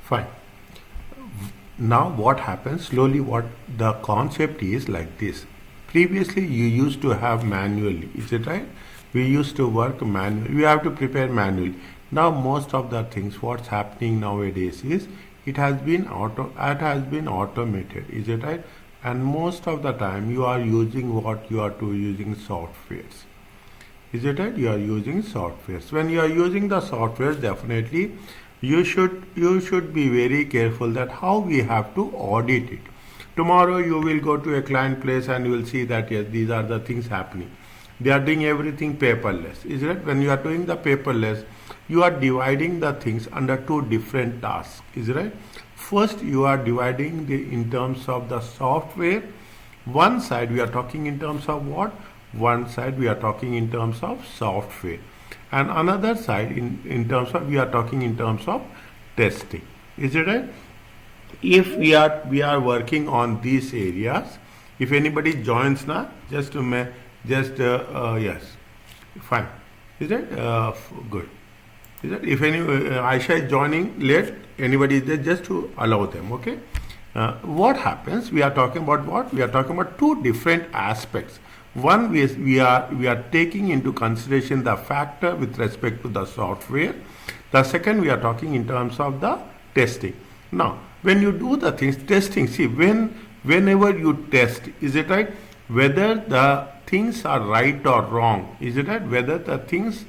Fine. Now what happens slowly, what the concept is like this. Previously you used to have manually, is it right? We used to work manually, we have to prepare manually. Now most of the things what's happening nowadays is it has been automated, is it right? And most of the time you are using using softwares. Is it right? You are using softwares. When you are using the softwares, definitely you should be very careful that how we have to audit it. Tomorrow you will go to a client place and you will see that yes, these are the things happening. They are doing everything paperless. Is it? When you are doing the paperless, you are dividing the things under two different tasks. Is it right? First, you are dividing in terms of the software. One side we are talking in terms of what? One side we are talking in terms of software. And another side in terms of we are talking in terms of testing. Is it right? If we are working on these areas, if anybody joins now, yes, fine. Is it good? Is it? If any Aisha is joining late, anybody is there, just to allow them. Okay. What happens? We are talking about what? We are talking about two different aspects. One is we are taking into consideration the factor with respect to the software. The second, we are talking in terms of the testing. Now, when you do the things testing, see whenever you test, is it right? Whether the things are right or wrong, is it right? Whether the things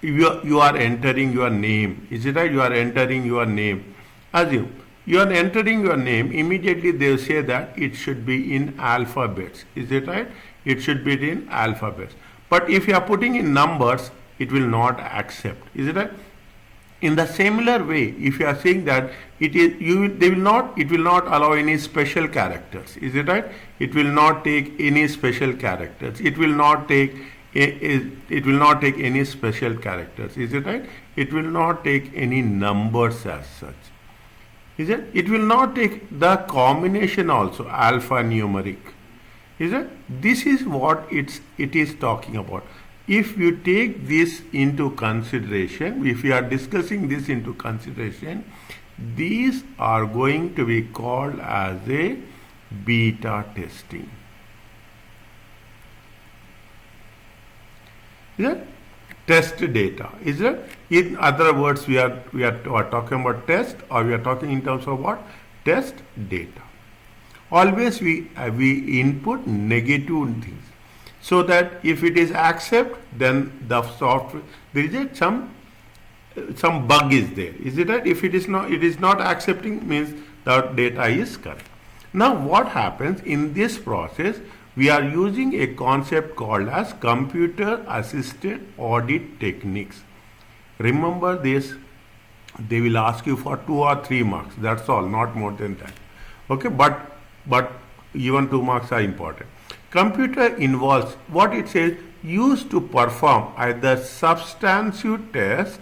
you are entering your name, is it right? You are entering your name. Assume you are entering your name, immediately they will say that it should be in alphabets. Is it right? It should be in alphabets. But if you are putting in numbers, it will not accept. Is it right? In the similar way, if you are saying that it will not allow any special characters. Is it right? It will not take any special characters. It will not take any special characters. Is it right? It will not take any numbers as such. Is it? It will not take the combination also, alphanumeric. Is it? This is what it is talking about. If you take this into consideration, if you are discussing this into consideration, these are going to be called as a beta testing. Is it? Test data. Is it? In other words, we are talking about test, or we are talking in terms of what? Test data. Always we input negative things, so that if it is accept, then the software, there is some bug is there. Is it right? If it is not accepting, means the data is correct. Now what happens in this process? We are using a concept called as computer assisted audit techniques. Remember this, they will ask you for 2 or 3 marks. That's all, not more than that. Okay, but even 2 marks are important. Computer involves what it says, used to perform either substantive test,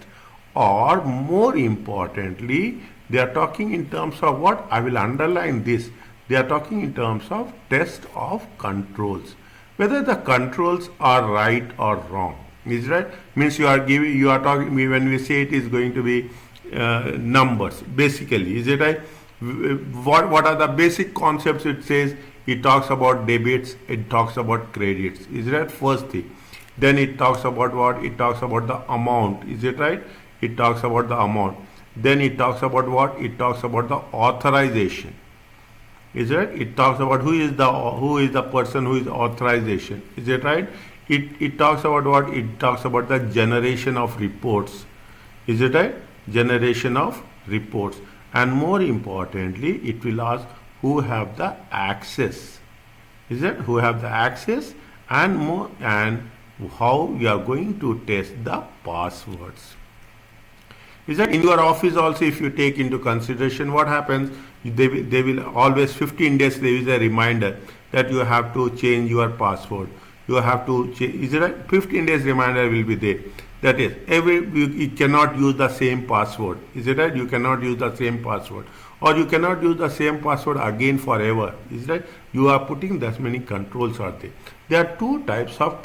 or more importantly, they are talking in terms of what? I will underline this. They are talking in terms of test of controls, whether the controls are right or wrong. Is right? Means you are talking, when we say it is going to be numbers, basically. Is it right? What are the basic concepts it says? It talks about debits, it talks about credits. Is that first thing? Then it talks about what? It talks about the amount. Is it right? It talks about the amount. Then it talks about what? It talks about the authorization. Is it right? It talks about who is the person who is authorization. Is it right? It talks about what? It talks about the generation of reports. Is it right? Generation of reports. And more importantly, it will ask who have the access. Is it? Who have the access, and how you are going to test the passwords. Is that in your office also, if you take into consideration what happens, they will always 15 days there is a reminder that you have to change your password. You have to change. Is it right? 15 days reminder will be there. That is, you cannot use the same password. Is it right? You cannot use the same password, or you cannot use the same password again forever. Is it right? You are putting that many controls are there. There are 2 types of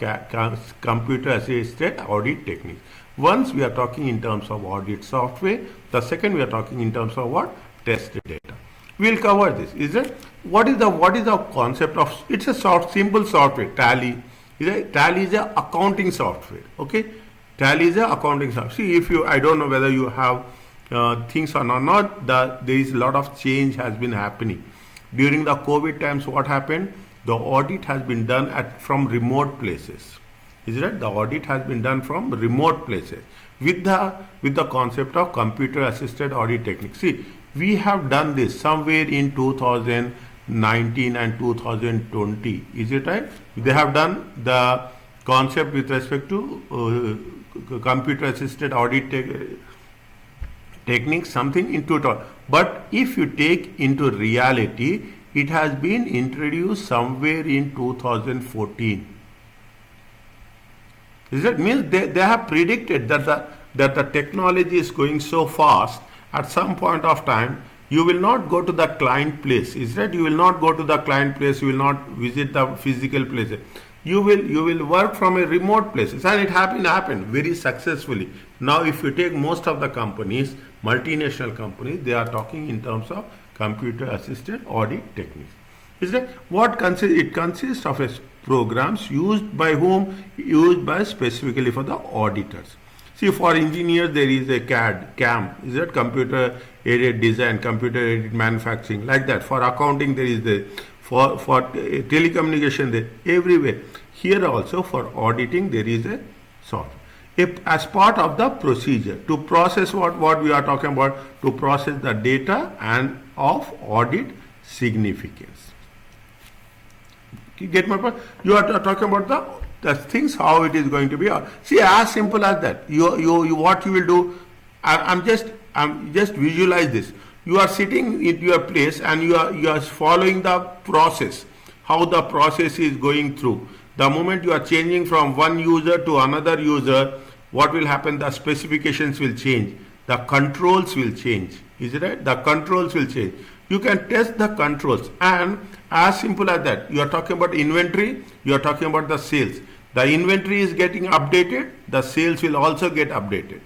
computer assisted audit techniques. Once we are talking in terms of audit software, the second we are talking in terms of what? Test data. We'll cover this. Is it? What is the concept of? It's a simple software. Tally. Tally is a accounting software. Okay. Tally is a accounting software. See, if you, I don't know whether you have things or not. There is a lot of change has been happening during the COVID times. What happened? The audit has been done from remote places. Is it? The audit has been done from remote places with the concept of computer assisted audit techniques. See, we have done this somewhere in 2019 and 2020. Is it right? They have done the concept with respect to computer assisted audit techniques, something in 2000. But if you take into reality, it has been introduced somewhere in 2014. It means they have predicted that the technology is going so fast. At some point of time, you will not go to the client place. Is that you will not go to the client place. You will not visit the physical places. You will work from a remote places, and it happened very successfully. Now, if you take most of the companies, multinational companies, they are talking in terms of computer assisted audit techniques. Is that what it consists of programs used by whom? Used by specifically for the auditors. See, for engineers there is a CAM, is that computer aided design, computer aided manufacturing, like that. For accounting there is the for telecommunication there, everywhere. Here also for auditing there is a software. As part of the procedure to process what we are talking about, to process the data and of audit significance. You get my point? You are talking about the things, how it is going to be. See, as simple as that. You what you will do. I'm just visualize this. You are sitting in your place and you are following the process, how the process is going through. The moment you are changing from one user to another user, what will happen? The specifications will change. The controls will change. Is it right? The controls will change. You can test the controls, and as simple as that. You are talking about inventory, you are talking about the sales. The inventory is getting updated, the sales will also get updated.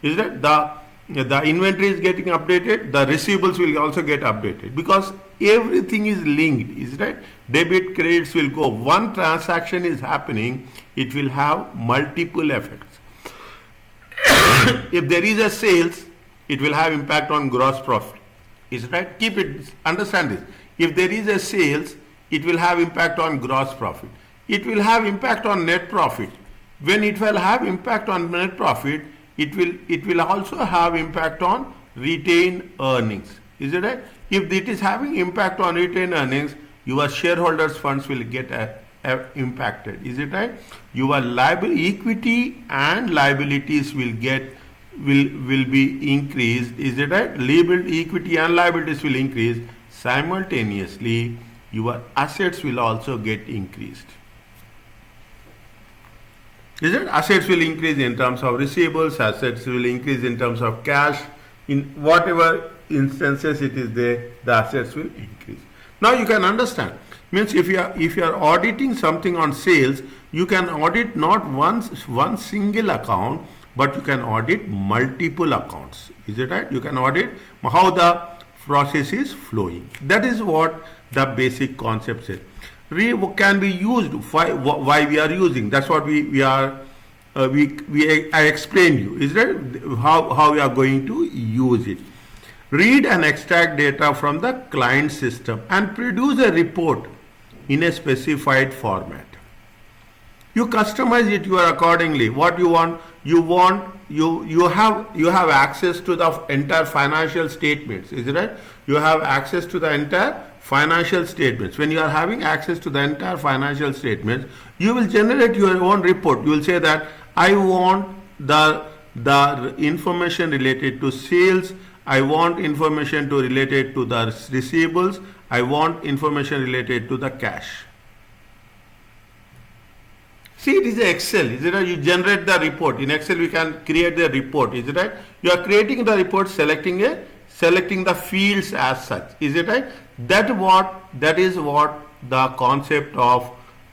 Is that the inventory is getting updated, the receivables will also get updated, because everything is linked. Is right? Debit, credits will go. One transaction is happening, it will have multiple effects. If there is a sales, it will have impact on gross profit. Is right? Keep it, understand this. If there is a sales, it will have impact on gross profit. It will have impact on net profit. When it will have impact on net profit, it will also have impact on retained earnings. Is it right? If it is having impact on retained earnings, your shareholders' funds will get impacted. Is it right? Your equity and liabilities will be increased. Is it right? Equity and liabilities will increase. Simultaneously, your assets will also get increased. Is it? Assets will increase in terms of receivables, assets will increase in terms of cash. In whatever instances it is there, the assets will increase. Now you can understand. Means if you are auditing something on sales, you can audit not one single account, but you can audit multiple accounts. Is it right? You can audit how the process is flowing. That is what the basic concept is. Can be used. Why we are using? That's what I explained you. Is that how we are going to use it? Read and extract data from the client system and produce a report in a specified format. You customize it accordingly. What you want, you have access to the entire financial statements. Is it right? You have access to the entire financial statements. When you are having access to the entire financial statements, you will generate your own report. You will say that I want the information related to sales, I want information related to the receivables, I want information related to the cash. See, it is Excel. Is it right? You generate the report. In Excel, we can create the report. Is it right? You are creating the report, selecting the fields as such. Is it right? That is what the concept of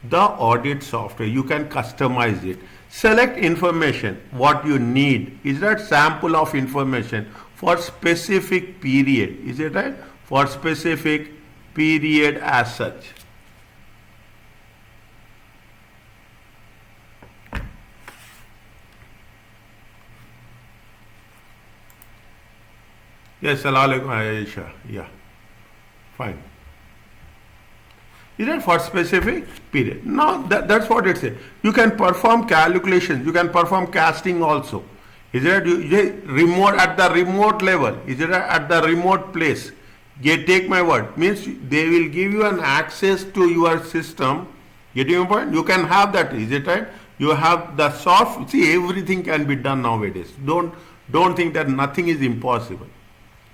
the audit software. You can customize it. Select information what you need. Is that sample of information for specific period? Is it right? For specific period as such. Yes, Assalamu alaikum, Aisha. Yeah, fine. Is that for specific period? No, that's what it says. You can perform calculations. You can perform casting also. Is it remote at the remote level? Is it at the remote place? Take my word. Means they will give you an access to your system. Getting your point? You can have that. Is it right? You have the soft. See, everything can be done nowadays. Don't think that nothing is impossible.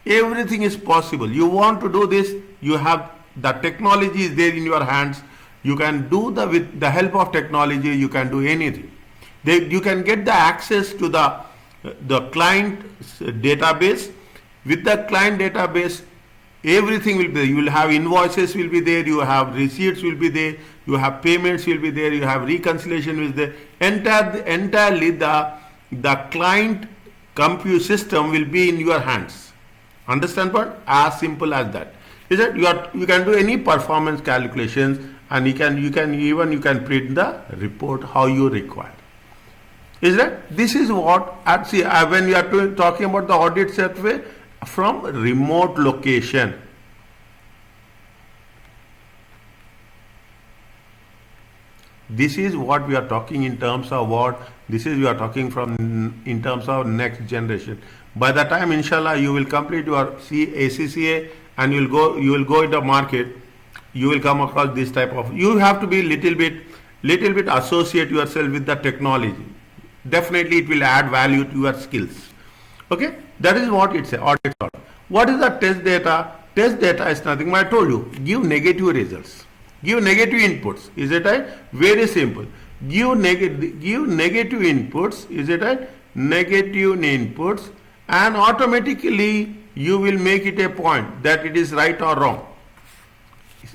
Everything is possible. You want to do this, you have the technology is there in your hands. You can do with the help of technology, you can do anything. You can get the access to the client database. With the client database, everything will be there. You will have invoices will be there, you have receipts will be there, you have payments will be there, you have reconciliation will be there. Entirely the client compute system will be in your hands. Understand what? As simple as that. Is that you can do any performance calculations, and you can print the report how you require. Is that this is what when you are talking about the audit software from remote location. This is what we are talking in terms of what this is we are talking from in terms of next generation. By the time inshallah you will complete your ACCA and you will go in the market, you will come across this type of, you have to be little bit associate yourself with the technology. Definitely it will add value to your skills. Okay, that is what it's a audit. What is the test data? Test data is nothing but I told you, give negative results. Give negative inputs. Is it right? Very simple. Give negative inputs. Is it right? Negative inputs, and automatically you will make it a point that it is right or wrong.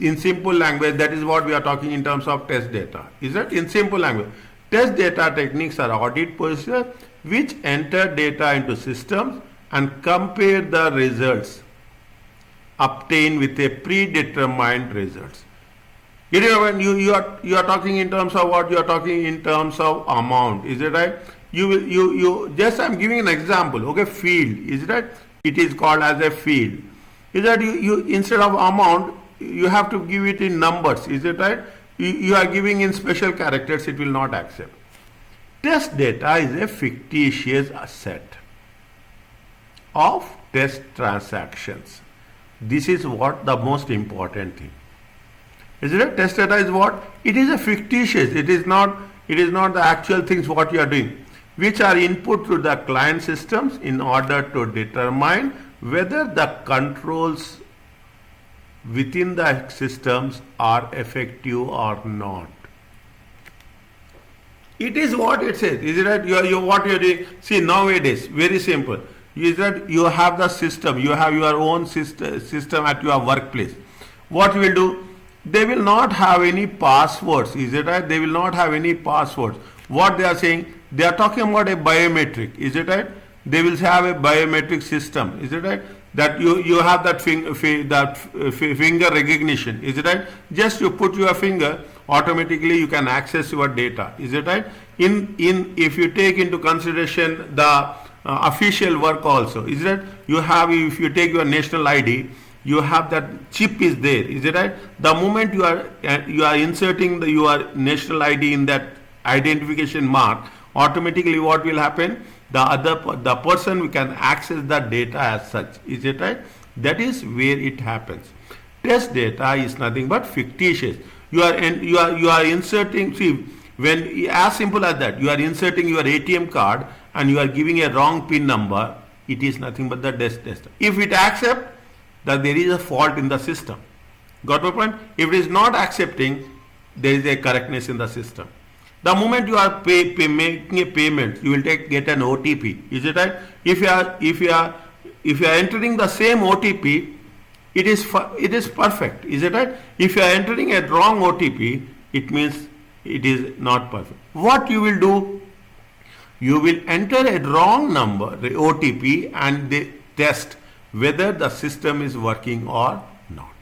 In simple language, that is what we are talking in terms of test data. Is that in simple language? Test data techniques are audit procedures which enter data into systems and compare the results obtained with a predetermined results. When you are talking in terms of what? You are talking in terms of amount. Is it right? You just I'm giving an example. Okay, field. Is it right? It is called as a field. Is that you instead of amount you have to give it in numbers. Is it right? You are giving in special characters. It will not accept. Test data is a fictitious asset of test transactions. This is what the most important thing. Is it? Test data is what? It is a fictitious. It is not the actual things what you are doing, which are input to the client systems in order to determine whether the controls within the systems are effective or not. It is what it says. Is it right? What you are doing. See, nowadays, very simple. Is that you have the system. You have your own system at your workplace. What you will do? They will not have any passwords. Is it right? They will not have any passwords. What they are saying? They are talking about a biometric. Is it right? They will have a biometric system. Is it right? That you have that finger recognition. Is it right? Just you put your finger, automatically you can access your data. Is it right? If you take into consideration the official work also. Is it right? If you take your national ID, you have that chip is there. Is it right? The moment you are inserting your national ID in that identification mark, automatically what will happen? The person can access the data as such. Is it right? That is where it happens. Test data is nothing but fictitious. You are inserting. See, when as simple as that, you are inserting your ATM card and you are giving a wrong PIN number. It is nothing but the test data. If it accepts, that there is a fault in the system. Got my point? If it is not accepting, there is a correctness in the system. The moment you are making a payment, you will get an OTP. Is it right? If you are entering the same OTP, it is perfect. Is it right? If you are entering a wrong OTP, it means it is not perfect. What you will do? You will enter a wrong number, the OTP, and they test whether the system is working or not.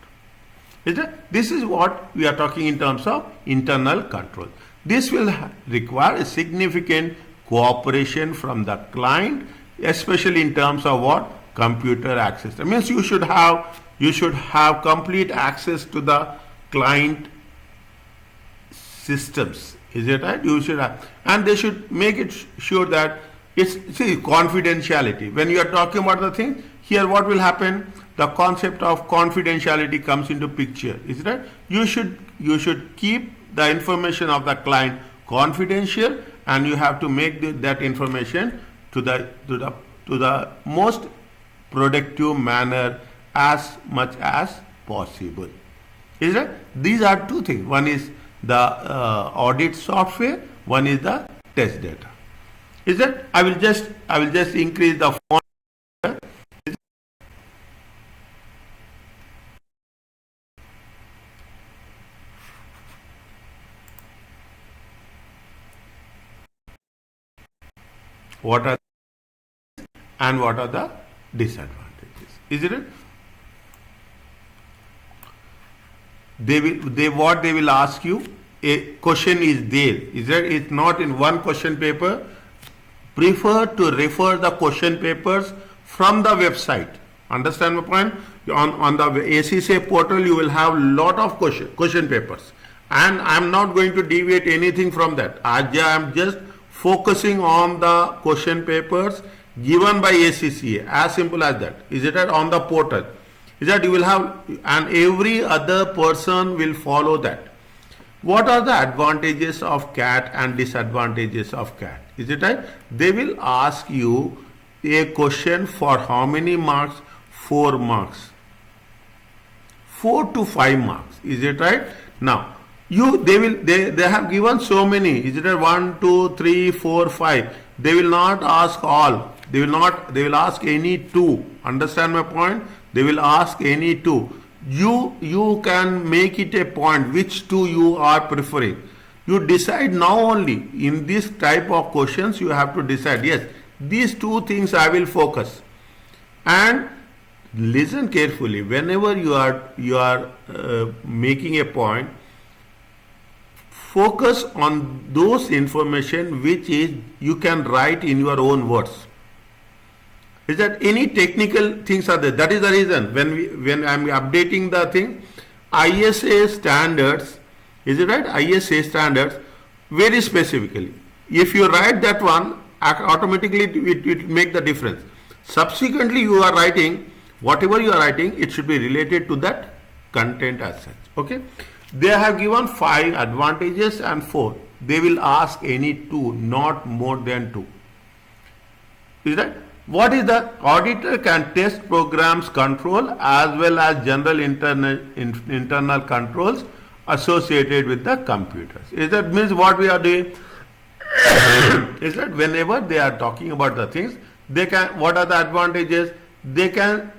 This is what we are talking in terms of internal control. This will require a significant cooperation from the client, especially in terms of what? Computer access. That means you should have complete access to the client systems. Is it right? You should have, and they should make it sure that it's confidentiality. When you are talking about the thing, here what will happen? The concept of confidentiality comes into picture. Is it right? You should keep the information of the client confidential, and you have to make that information to the most productive manner as much as possible. Is it? These are two things. One is the audit software. One is the test data. Is it? I will just increase the font. What are and what are the disadvantages? Is it? They will ask you, a question is there. Is that it's not in one question paper? Prefer to refer the question papers from the website. Understand my point? On the ACCA portal, you will have lot of question papers, and I am not going to deviate anything from that. I am just focusing on the question papers given by ACCA. As simple as that. Is it right? On the portal. Is that you will have, and every other person will follow that. What are the advantages of CAT and disadvantages of CAT? Is it right? They will ask you a question for how many marks? 4 marks. 4 to 5 marks. Is it right? Now, they have given so many. Is it right? 1, 2, 3, 4, 5. They will not ask all. They will ask any 2. Understand my point? They will ask any 2. You can make it a point which 2 you are preferring. You decide now only. In this type of questions, you have to decide, yes, these 2 things I will focus. And listen carefully. Whenever you are making a point, focus on those information which is you can write in your own words. Is that any technical things are there? That is the reason when I am updating the thing, ISA standards, is it right? ISA standards very specifically. If you write that one, automatically it will make the difference. Subsequently, you are writing, whatever you are writing, it should be related to that content as such. Okay. They have given 5 advantages and 4. They will ask any 2, not more than 2. Is that? What is the auditor can test programs control as well as general internal controls associated with the computers. Is that means what we are doing? Is that whenever they are talking about the things, they can, what are the advantages? They can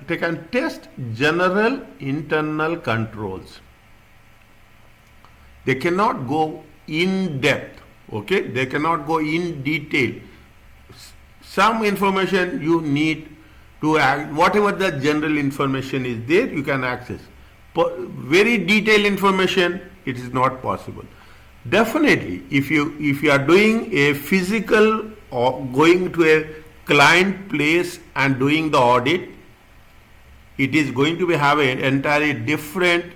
test general internal controls. They cannot go in depth. Okay, they cannot go in detail. Some information you need to whatever the general information is there, you can access. Very detailed information, it is not possible. Definitely, if you are doing a physical or going to a client place and doing the audit, it is going to have an entirely different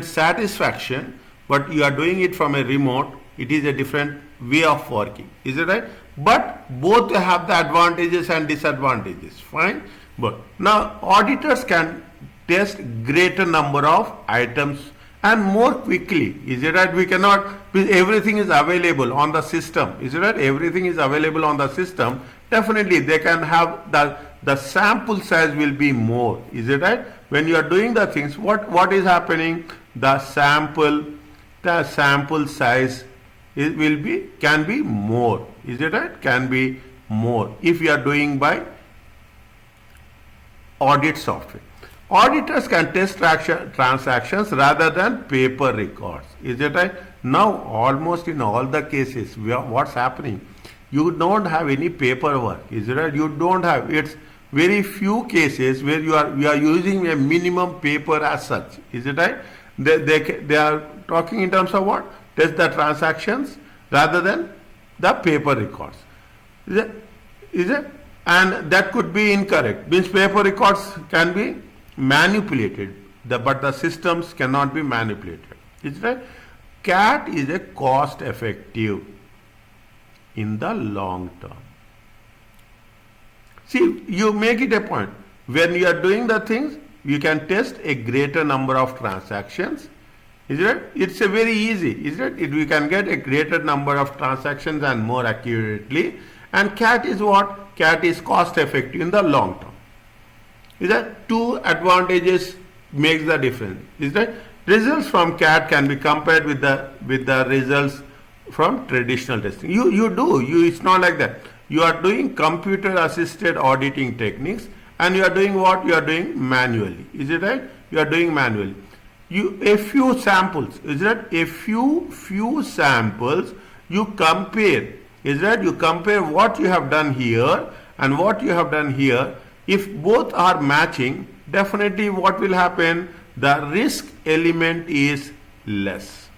satisfaction. But you are doing it from a remote, it is a different way of working. Is it right? But both have the advantages and disadvantages. Fine. But now auditors can test greater number of items and more quickly. Is it right? We cannot, everything is available on the system. Is it right? Everything is available on the system. Definitely they can have the sample size will be more. Is it right? When you are doing the things, what is happening? The sample size can be more. Is it right? Can be more if you are doing by audit software. Auditors can test transactions rather than paper records. Is it right? Now almost in all the cases, what's happening? You don't have any paperwork, is it right? You don't have, it's very few cases where you are using a minimum paper as such, is it right? They are talking in terms of what? Test the transactions rather than the paper records. Is it? And that could be incorrect. Means paper records can be manipulated, but the systems cannot be manipulated. Is it right? CAT is a cost effective in the long term. See, you make it a point. When you are doing the things, you can test a greater number of transactions. Is it? It's a very easy. Is it? We can get a greater number of transactions and more accurately. And CAT is what? CAT is cost effective in the long term. Is that two advantages makes the difference? Is that results from CAT can be compared with the results from traditional testing. It's not like that. You are doing computer assisted auditing techniques and you are doing what? You are doing manually. Is it right? You are doing manually. A few samples, is that? A few samples you compare. Is that? You compare what you have done here and what you have done here. If both are matching, definitely what will happen? The risk element is less.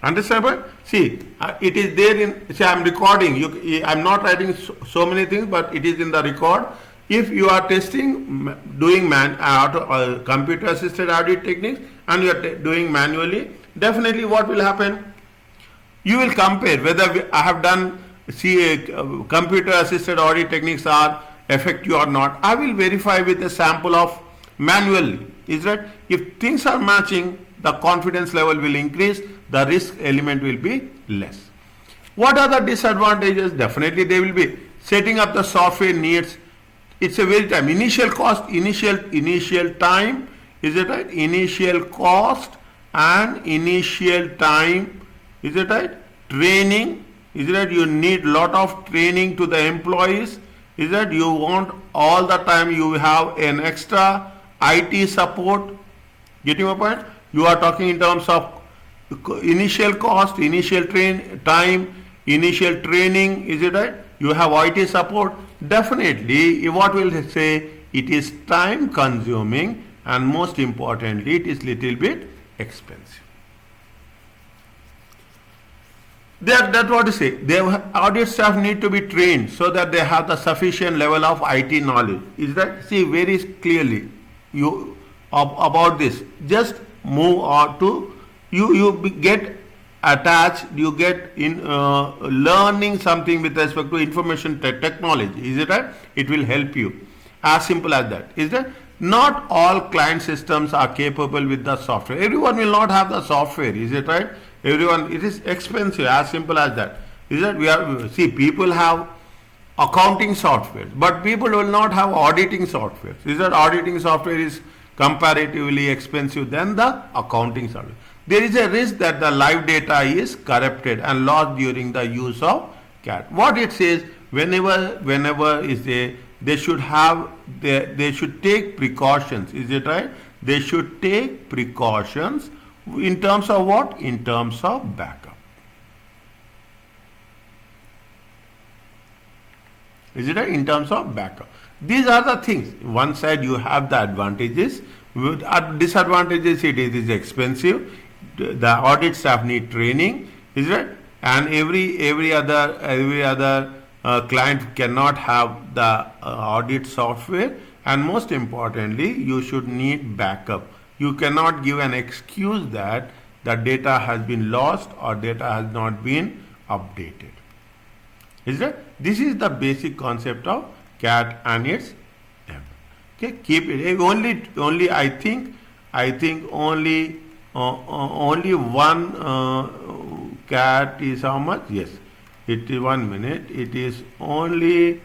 Understand? See, it is there in, see, I am recording. I am not writing so many things, but it is in the record. If you are doing computer assisted audit techniques and you are doing manually, definitely what will happen? You will compare whether I have done, computer assisted audit techniques are effective or not. I will verify with a sample of manually. Is that? If things are matching, the confidence level will increase, the risk element will be less. What are the disadvantages? Definitely they will be. Setting up the software needs, it's a very time. Initial cost, initial time, is it right? Initial cost and initial time, is it right? Training, is it right? You need lot of training to the employees, is that? You want all the time you have an extra IT support. Getting my point? You are talking in terms of initial cost, initial time, initial training, is it right? You have IT support. Definitely, what will say? It is time consuming and most importantly, it is little bit expensive. That's what to say. Audit staff need to be trained so that they have the sufficient level of IT knowledge. Is that? See very clearly about this. Just move on to you get attached, you get in learning something with respect to information technology. Is it right? It will help you. As simple as that. Is that? Not all client systems are capable with the software. Everyone will not have the software. Is it right? Everyone, it is expensive. As simple as that. Is that? People have accounting software, but people will not have auditing software. Is that? Auditing software is comparatively expensive than the accounting software. There is a risk that the live data is corrupted and lost during the use of CAT. What it says, whenever is they should take precautions. Is it right? They should take precautions in terms of what? In terms of backup. Is it right? In terms of backup. These are the things. One side you have the advantages. With disadvantages, it is expensive. The audit staff need training. Is it right? And every other client cannot have the audit software. And most importantly, you should need backup. You cannot give an excuse that the data has been lost or data has not been updated. Is it? This is the basic concept of CAT and its M. Okay, keep it. Only I think only one CAT is how much? Yes, it is 1 minute. It is only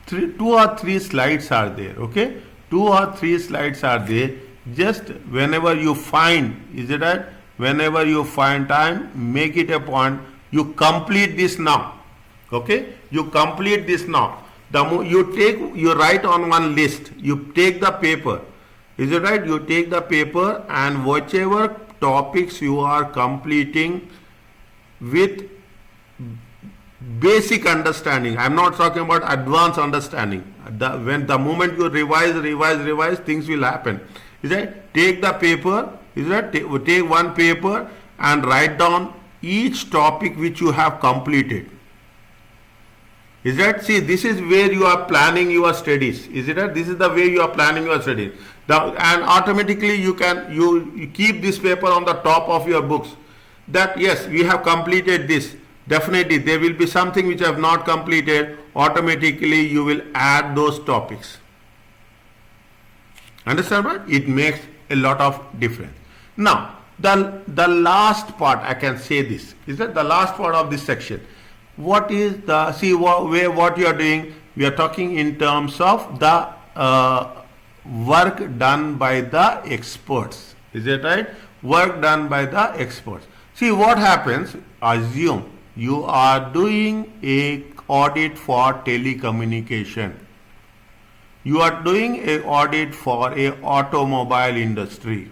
2 or 3 slides are there. Okay, 2 or 3 slides are there. Just whenever you find, is it right? Whenever you find time, make it a point. You complete this now. Okay, you complete this now. You write on one list. You take the paper. Is it right? You take the paper and whichever topics you are completing with basic understanding. I'm not talking about advanced understanding. When the moment you revise, things will happen. Is that take the paper? Is that take one paper and write down each topic which you have completed. Is that, see, this is where you are planning your studies. Is it that? This is the way you are planning your studies. And automatically you keep this paper on the top of your books. That yes, we have completed this. Definitely there will be something which I have not completed. Automatically you will add those topics. Understand what? It makes a lot of difference. Now, the last part, I can say this, is that the last part of this section. What is the, see what you are doing, we are talking in terms of the work done by the experts. Is it right? Work done by the experts. See what happens, assume you are doing a audit for telecommunication. You are doing a audit for a automobile industry.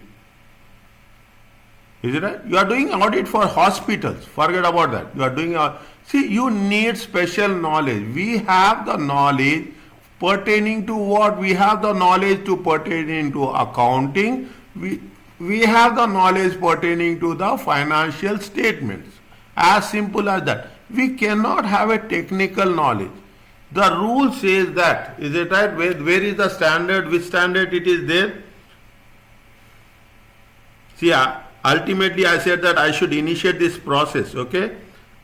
Is it right? You are doing audit for hospitals. Forget about that. You are doing see, you need special knowledge. We have the knowledge pertaining to what? We have the knowledge to pertaining to accounting. We have the knowledge pertaining to the financial statements. As simple as that. We cannot have a technical knowledge. The rule says that. Is it right? Where is the standard? Which standard it is there? See, ultimately I said that I should initiate this process. Okay.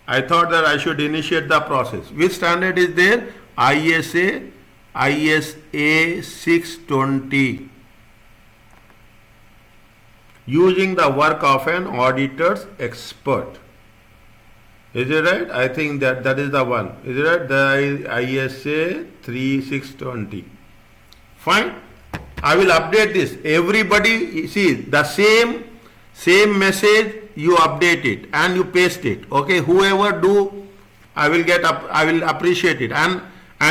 I thought that I should initiate the process. Which standard is there? ISA 620. Using the work of an auditor's expert. Is it right? I think that is the one. Is it right? The ISA 3620. Fine. I will update this. Everybody, see, the same message, you update it and you paste it. Okay, whoever do, I will appreciate it. And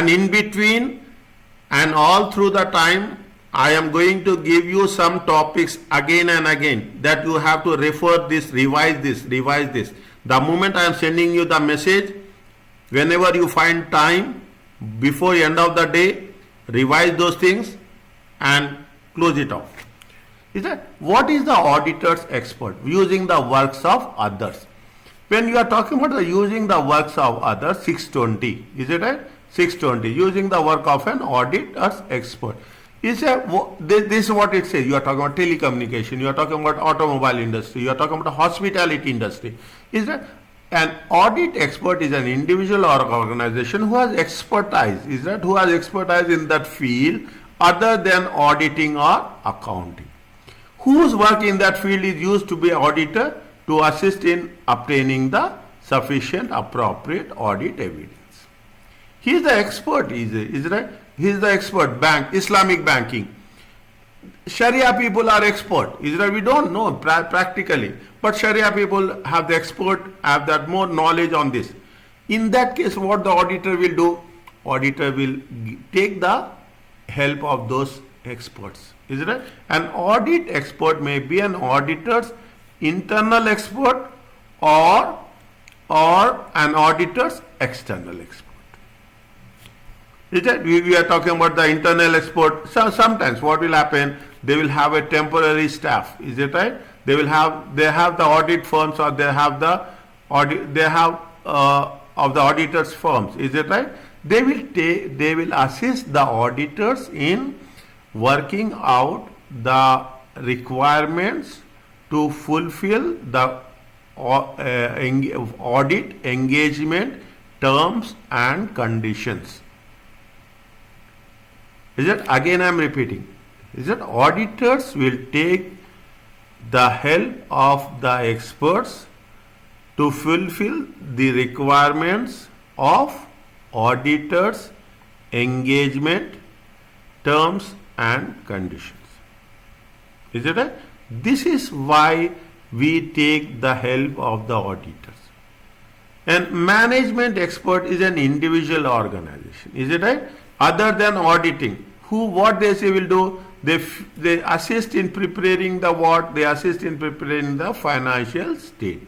in between and all through the time, I am going to give you some topics again and again that you have to refer this, revise this. The moment I am sending you the message, whenever you find time before end of the day, revise those things and close it off. Is that what is the auditor's expert? Using the works of others. When you are talking about using the works of others, 620, is it right? 620, using the work of an auditor's expert. This is what it says. You are talking about telecommunication, you are talking about automobile industry, you are talking about hospitality industry. Is that an audit expert is an individual or organization who has expertise, is that who has expertise in that field other than auditing or accounting. Whose work in that field is used to be auditor to assist in obtaining the sufficient appropriate audit evidence. He is the expert, is right? He is the expert. Islamic banking. Sharia people are expert. Is right? We don't know practically, but Sharia people have the expert, have that more knowledge on this. In that case, what the auditor will do? Auditor will take the help of those experts. Is it right? An audit expert may be an auditor's internal expert or an auditor's external expert. Is that we are talking about the internal expert. So sometimes what will happen? They will have a temporary staff. Is it right? They have the audit firms or they have the of the auditors firms. Is it right? They will assist the auditors in working out the requirements to fulfill the audit engagement terms and conditions. Is it? Again I am repeating. Is it? Auditors will take the help of the experts to fulfill the requirements of auditors engagement terms and conditions. Is it right? This is why we take the help of the auditors. And management expert is an individual organization. Is it right? Other than auditing, what they say will do? they assist in preparing the what? They assist in preparing the financial statement.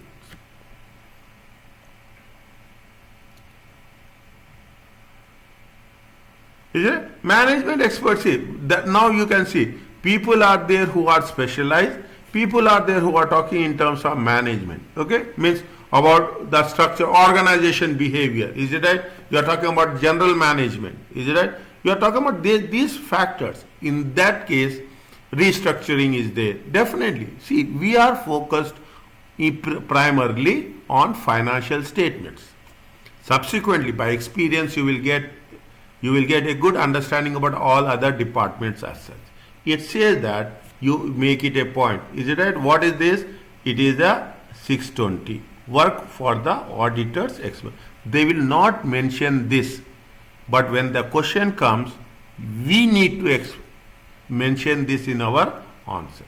Is it? Management experts, see, that now you can see people are there who are specialized, people are there who are talking in terms of management. Okay? Means about the structure, organization behavior. Is it right? You are talking about general management. Is it right? You are talking about these factors. In that case, restructuring is there. Definitely. See, we are focused primarily on financial statements. Subsequently, by experience, you will get a good understanding about all other departments as such. It says that you make it a point. Is it right? What is this? It is a 620. Work for the auditor's expert. They will not mention this. But when the question comes, we need to mention this in our answer.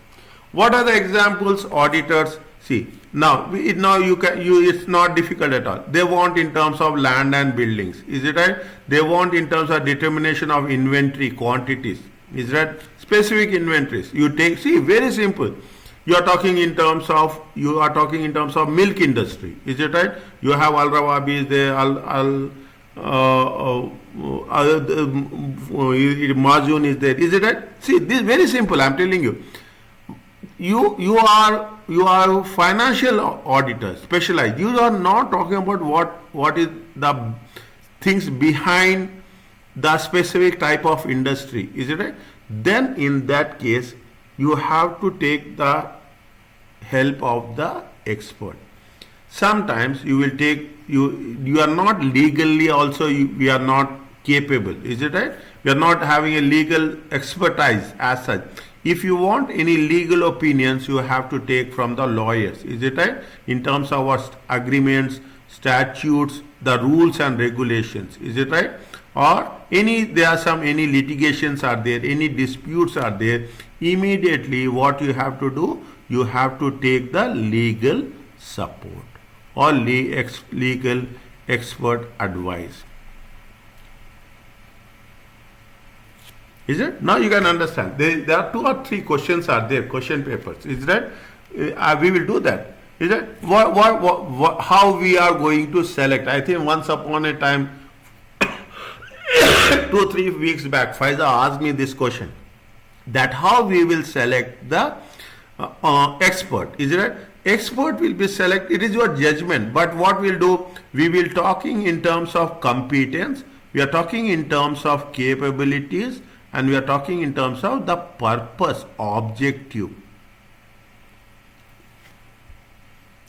What are the examples auditors see? Now it's not difficult at all. They want in terms of land and buildings. Is it right? They want in terms of determination of inventory quantities. Is that specific inventories? You take, see, very simple. You are talking in terms of milk industry. Is it right? You have Al Rawabi is there, Mazun is there. Is it right? See, this is very simple. I am telling you. You are financial auditors, specialized. You are not talking about what is the things behind the specific type of industry. Is it right? Then in that case, you have to take the help of the expert. Sometimes you will take, you are not legally also, we are not capable. Is it right? We are not having a legal expertise as such. If you want any legal opinions, you have to take from the lawyers. Is it right? In terms of our agreements, statutes, the rules and regulations. Is it right? Or any litigations are there, any disputes are there. Immediately what you have to do, you have to take the legal support or legal expert advice. Is it? Now you can understand. There are 2 or 3 questions are there, question papers. Is that? We will do that. Is it? How we are going to select? I think once upon a time, 2-3 weeks back, Faiza asked me this question. That how we will select the expert. Is it right? Expert will be selected. It is your judgment. But what we'll do, we will talking in terms of competence. We are talking in terms of capabilities. And we are talking in terms of the purpose, objective.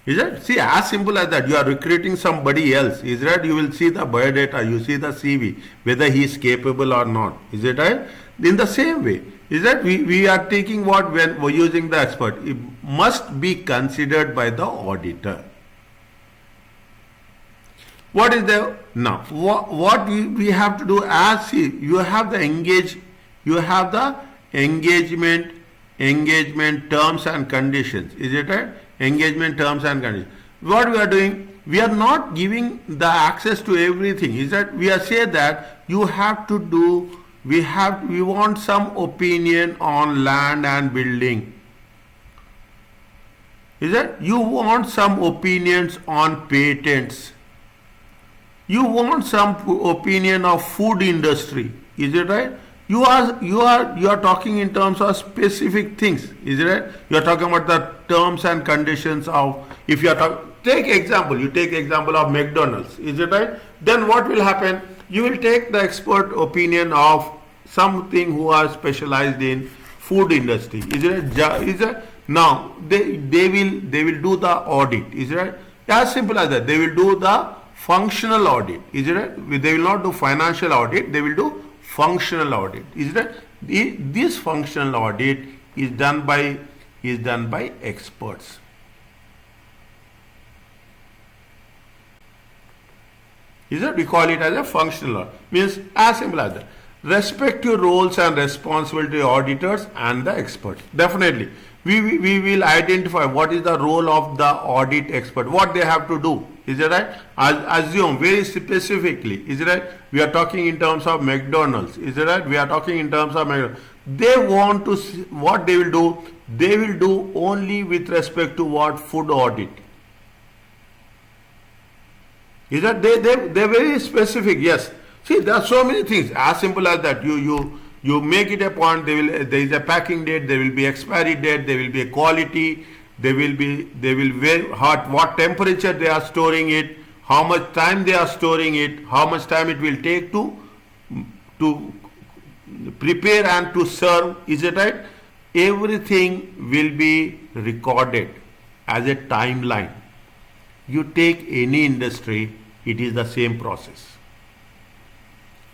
Is it? See, as simple as that. You are recruiting somebody else. Is it right? You will see the biodata, you see the CV, whether he is capable or not. Is it right? In the same way, is that we are taking what when we're using the expert. It must be considered by the auditor. What is the now? What we have to do as see, you have the engagement terms and conditions. Is it right? Engagement terms and conditions. What we are doing, we are not giving the access to everything. Is that we are saying that you have to do, we want some opinion on land and building. Is that you want some opinions on patents. You want some opinion of food industry. Is it right? You are talking in terms of specific things. Is it right? You are talking about the terms and conditions of, if you are take example of McDonald's. Is it right? Then what will happen? You will take the expert opinion of something who are specialized in food industry. Is it right? Is it? Now they will do the audit. Is it right? As simple as that. They will do the functional audit. Is it right? They will not do financial audit. They will do functional audit. Is that this functional audit is done by experts. Is that we call it as a functional audit. Means as simple as that. Respective roles and responsibility auditors and the experts. Definitely. We will identify what is the role of the audit expert, what they have to do. Is it right? Assume very specifically. Is it right? We are talking in terms of McDonald's. Is it right? We are talking in terms of McDonald's. they want to see, what they will do, they will do only with respect to what? Food audit. Is that they're very specific, yes. See, there are so many things, as simple as that. You make it a point, there is a packing date, there will be expiry date, there will be a quality, they will weigh what temperature they are storing it, how much time they are storing it, how much time it will take to prepare and to serve, is it right? Everything will be recorded as a timeline. You take any industry, it is the same process.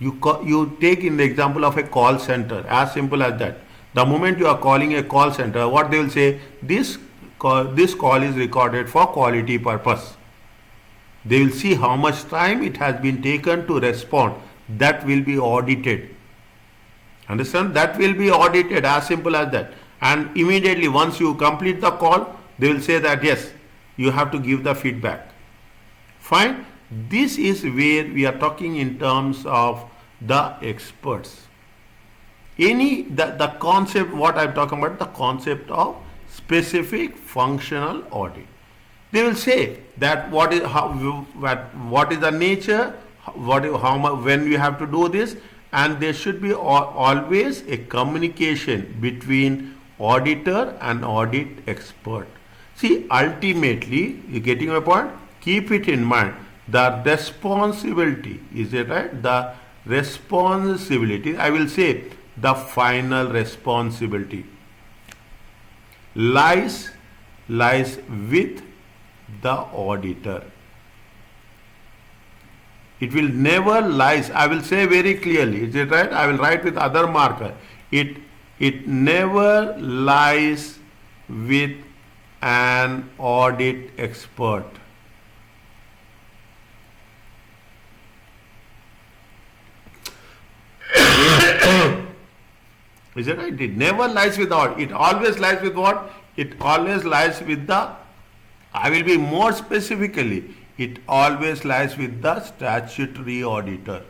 You take in the example of a call center, as simple as that. The moment you are calling a call center, what they will say, this call is recorded for quality purpose. They will see how much time it has been taken to respond. That will be audited. Understand? That will be audited, as simple as that. And immediately once you complete the call, they will say that yes, you have to give the feedback. Fine. This is where we are talking in terms of the experts. The concept, what I'm talking about, the concept of specific functional audit. They will say that what is the nature, when we have to do this, and there should be always a communication between auditor and audit expert. See, ultimately, you getting my point? Keep it in mind. The responsibility, is it right? The responsibility, I will say the final responsibility lies with the auditor. It will never lies, I will say very clearly, is it right? I will write with other marker. It never lies with an audit expert. Is it right? It never lies with audit. It always lies with what? It always lies with the, I will be more specifically, it always lies with the statutory auditor.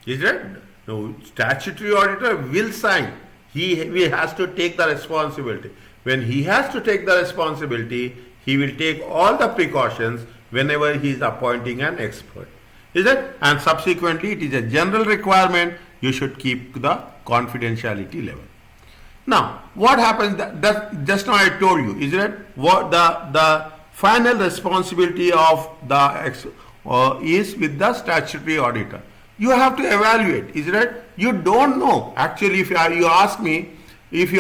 Is it? No, statutory auditor will sign. He has to take the responsibility. When he has to take the responsibility, he will take all the precautions whenever he is appointing an expert. Is it? And subsequently, it is a general requirement, you should keep the confidentiality level. Now, what happens, that just now I told you, is it? What the final responsibility of the is with the statutory auditor. You have to evaluate, is it right? You don't know. Actually, if you ask me, if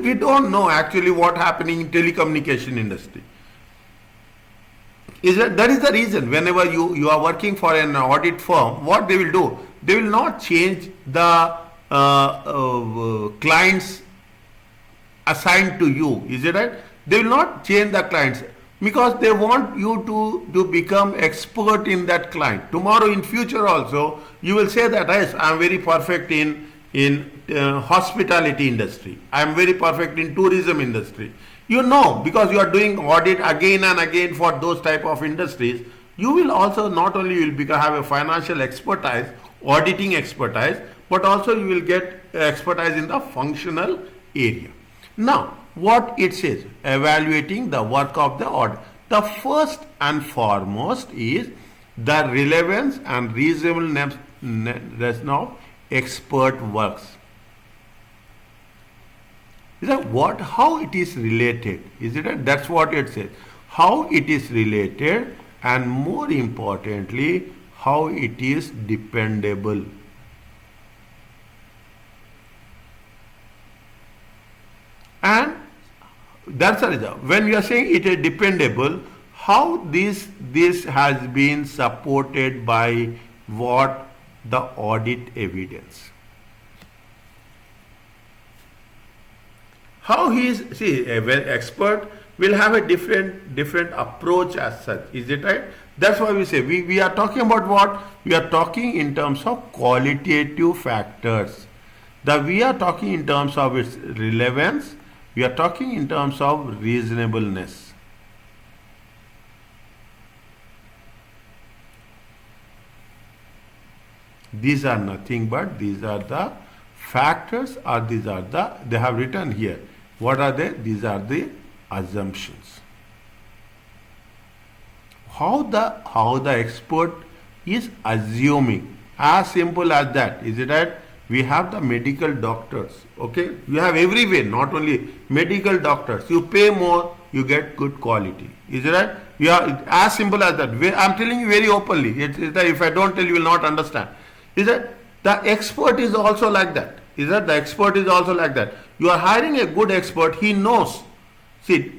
we don't know actually what happening in telecommunication industry. That is the reason whenever you are working for an audit firm, what they will do, they will not change the clients assigned to you, is it right? They will not change the clients because they want you to become expert in that client. Tomorrow in future also, you will say that yes, I am very perfect in hospitality industry. I am very perfect in tourism industry. You know, because you are doing audit again and again for those type of industries, you will also not only have a financial expertise, auditing expertise, but also you will get expertise in the functional area. Now, what it says, evaluating the work of the audit. The first and foremost is the relevance and reasonableness of expert works. Is that what? How it is related? Is it? That's what it says. How it is related, and more importantly, how it is dependable. And that's the result. When we are saying it is dependable, how this has been supported by what? The audit evidence. How he is, see, a expert will have a different approach as such. Is it right? That's why we say we are talking about what? We are talking in terms of qualitative factors. We are talking in terms of its relevance. We are talking in terms of reasonableness. These are nothing but these are the factors, or these are the, they have written here. What are they? These are the assumptions. How the expert is assuming, as simple as that. Is it right? We have the medical doctors, okay? You have everywhere, not only medical doctors. You pay more, you get good quality. Is it right? You are as simple as that. I'm telling you very openly. It's that if I don't tell you will not understand. Is that the expert is also like that? Is that the expert is also like that? You are hiring a good expert, he knows. See,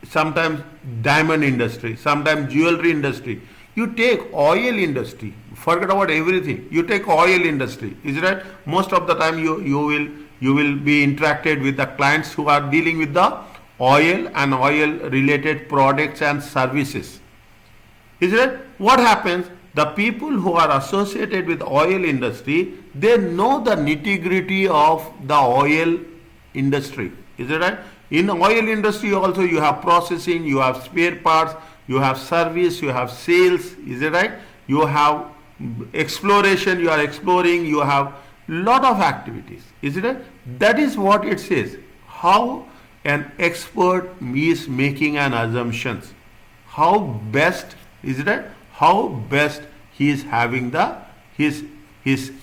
sometimes diamond industry, sometimes jewelry industry. You take oil industry, forget about everything. You take oil industry, is it right? Most of the time you will be interacted with the clients who are dealing with the oil and oil related products and services. Is it right? What happens? The people who are associated with oil industry, they know the nitty-gritty of the oil industry. Is it right? In oil industry also you have processing, you have spare parts, you have service, you have sales. Is it right? You have exploration, you are exploring, you have lot of activities. Is it right? That is what it says. How an expert is making an assumptions. How best, is it right? How best he is having the his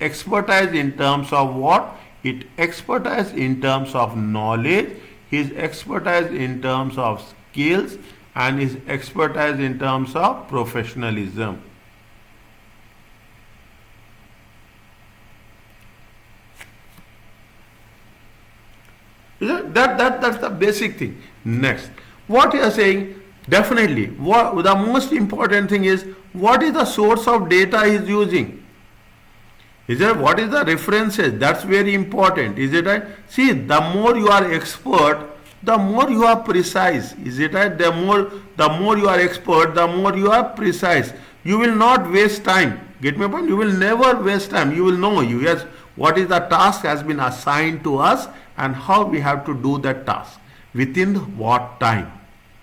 expertise in terms of what? It expertise in terms of knowledge, his expertise in terms of skills, and his expertise in terms of professionalism. That's the basic thing. Next, what you are saying, definitely, the most important thing is what is the source of data he is using. Is it what is the references? That's very important. Is it right? See, the more you are expert, the more you are precise. Is it right? The more you are expert, the more you are precise. You will not waste time. Get my point? You will never waste time. You will know yes, what is the task has been assigned to us and how we have to do that task. Within what time.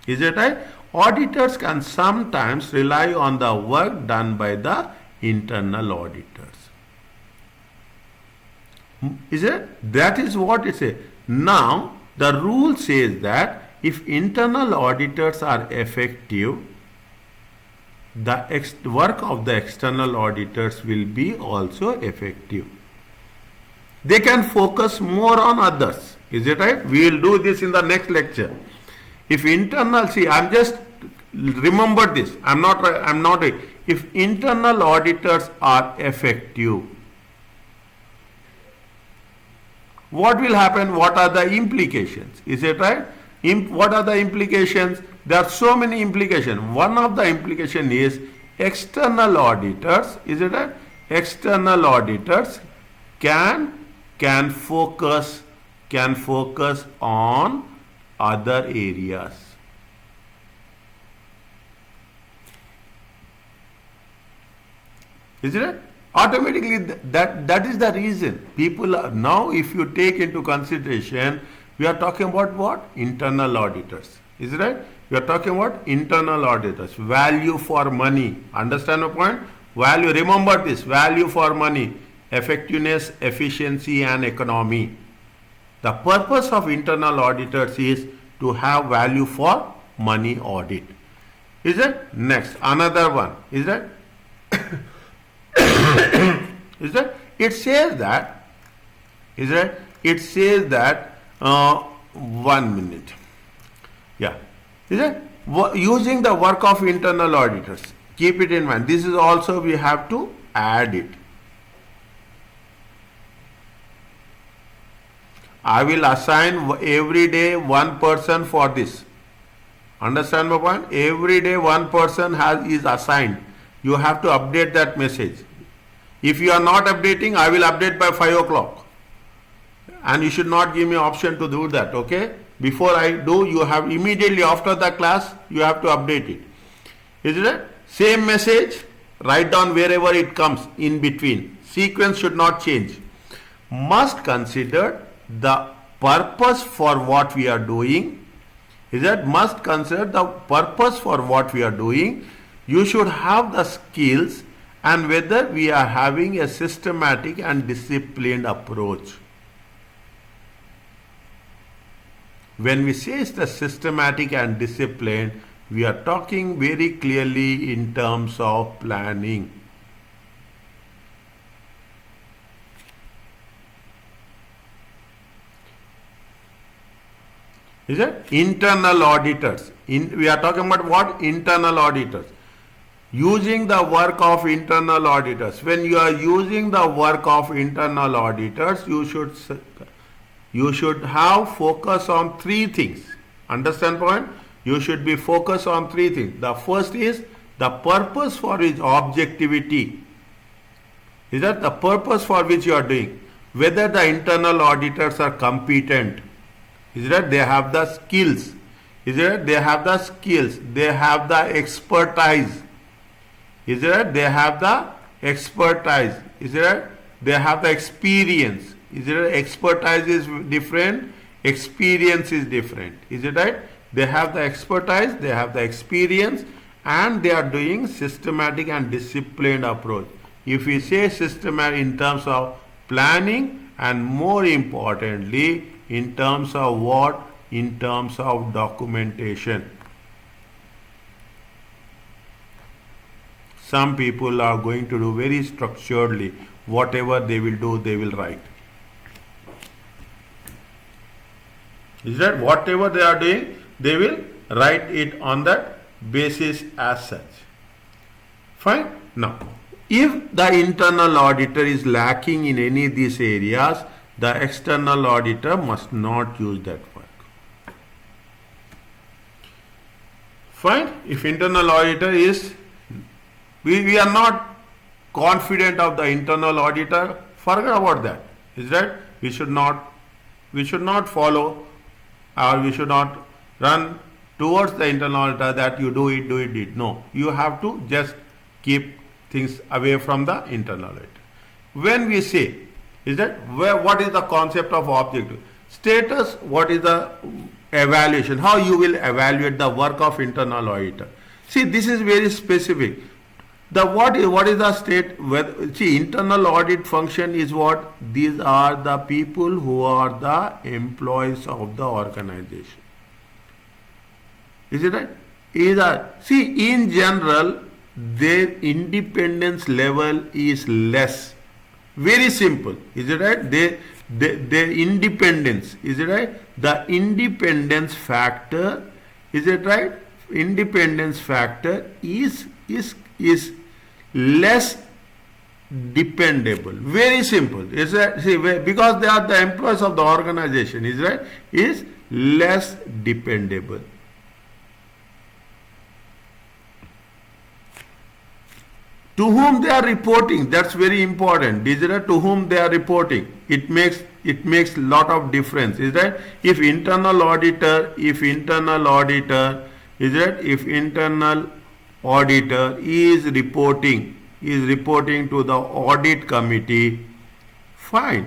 Is it right? Auditors can sometimes rely on the work done by the internal auditors. Is it? That is what it says. Now, the rule says that if internal auditors are effective, the work of the external auditors will be also effective. They can focus more on others. Is it right? We will do this in the next lecture. If internal, see, I'm just remember this. I'm not. If internal auditors are effective, what will happen? What are the implications? Is it right? What are the implications? There are so many implications. One of the implication is external auditors. Is it right? External auditors can focus on other areas. Is it right? Automatically that is the reason people are now, if you take into consideration, we are talking about what? Internal auditors. Is it right? We are talking about internal auditors. Value for money. Understand my point? Value, remember this, value for money, effectiveness, efficiency and economy. The purpose of internal auditors is to have value for money audit. Is it? Next, another one. Is that? Is that? It says that. Is that? It says that. 1 minute. Yeah. Is that? Using the work of internal auditors. Keep it in mind. This is also we have to add it. I will assign every day one person for this. Understand my point? Every day one person is assigned. You have to update that message. If you are not updating, I will update by 5 o'clock. And you should not give me option to do that, okay? Before I do, you have immediately after the class, you have to update it. Is it? Same message, write down wherever it comes in between. Sequence should not change. Must consider the purpose for what we are doing. Is that? Must consider the purpose for what we are doing. You should have the skills and whether we are having a systematic and disciplined approach. When we say the systematic and disciplined, we are talking very clearly in terms of planning. Is it? Internal auditors. We are talking about what? Internal auditors. Using the work of internal auditors. When you are using the work of internal auditors, you should have focus on three things. Understand point? You should be focused on three things. The first is the purpose for which objectivity. Is that the purpose for which you are doing? Whether the internal auditors are competent. Is that they have the skills? Is that they have the skills? They have the expertise. Is that they have the expertise? Is that they have the experience? Is it expertise is different? Experience is different. Is it right? They have the expertise, they have the experience, and they are doing systematic and disciplined approach. If we say systematic in terms of planning, and more importantly, in terms of what? In terms of documentation. Some people are going to do very structuredly. Whatever they will do, they will write. Is that whatever they are doing, they will write it on that basis as such. Fine. Now, if the internal auditor is lacking in any of these areas, the external auditor must not use that work. Fine. If internal auditor is, we are not confident of the internal auditor, forget about that. Is that we should not follow, or we should not run towards the internal auditor that you do it. No, you have to just keep things away from the internal auditor. When we say, is that what is the concept of objective? Status, what is the evaluation? How you will evaluate the work of internal auditor? See, this is very specific. What is the state? See, internal audit function is what? These are the people who are the employees of the organization. Is it right? See, in general, their independence level is less. Very simple. Is it right? Their independence. Is it right? The independence factor. Is it right? Independence factor is less dependable. Very simple. Is that, see, because they are the employees of the organization, is right? Is less dependable. To whom they are reporting, that's very important. Is it to whom they are reporting? It makes lot of difference. Is that if internal auditor is reporting to the audit committee, fine.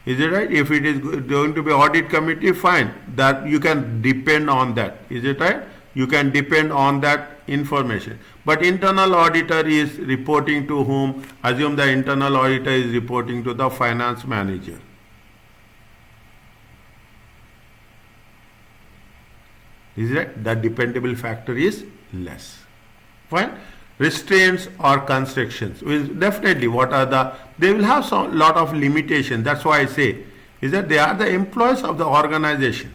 Is it right? If it is going to be audit committee, fine. That you can depend on that. Is it right? You can depend on that information. But internal auditor is reporting to whom? Assume the internal auditor is reporting to the finance manager. Is it? The dependable factor is less. Fine. Restraints or constrictions. Well, definitely, they will have some lot of limitations. That's why I say, is that they are the employees of the organization.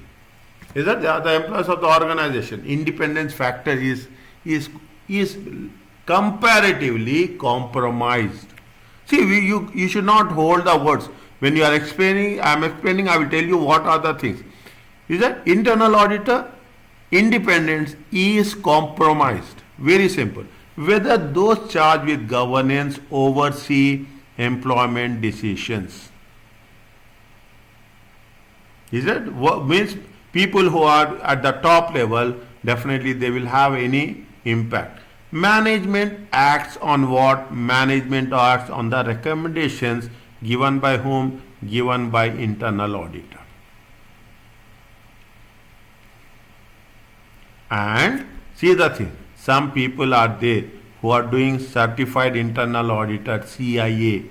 Is that they are the employees of the organization. Independence factor is comparatively compromised. See, you should not hold the words. When you are explaining, I will tell you what are the things. Is that internal auditor independence is compromised. Very simple. Whether those charged with governance oversee employment decisions. Is that what means? People who are at the top level, definitely they will have any impact. Management acts on what? Management acts on the recommendations given by whom? Given by internal auditor. And see the thing, some people are there who are doing certified internal audit at CIA,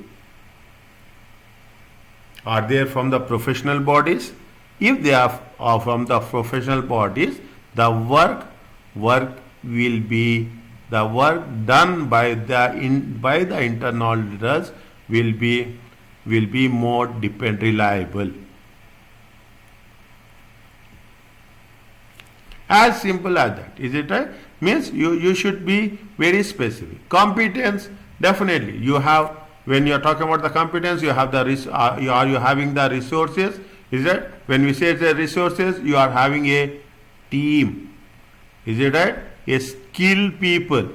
are they from the professional bodies? If they are from the professional bodies, the work will be the work done by the internal auditors will be more reliable. As simple as that. Is it right? Means you should be very specific. Competence, definitely you have. When you are talking about the competence, you have the are you having the resources? Is it? When we say the resources, you are having a team. Is it right? A skilled people,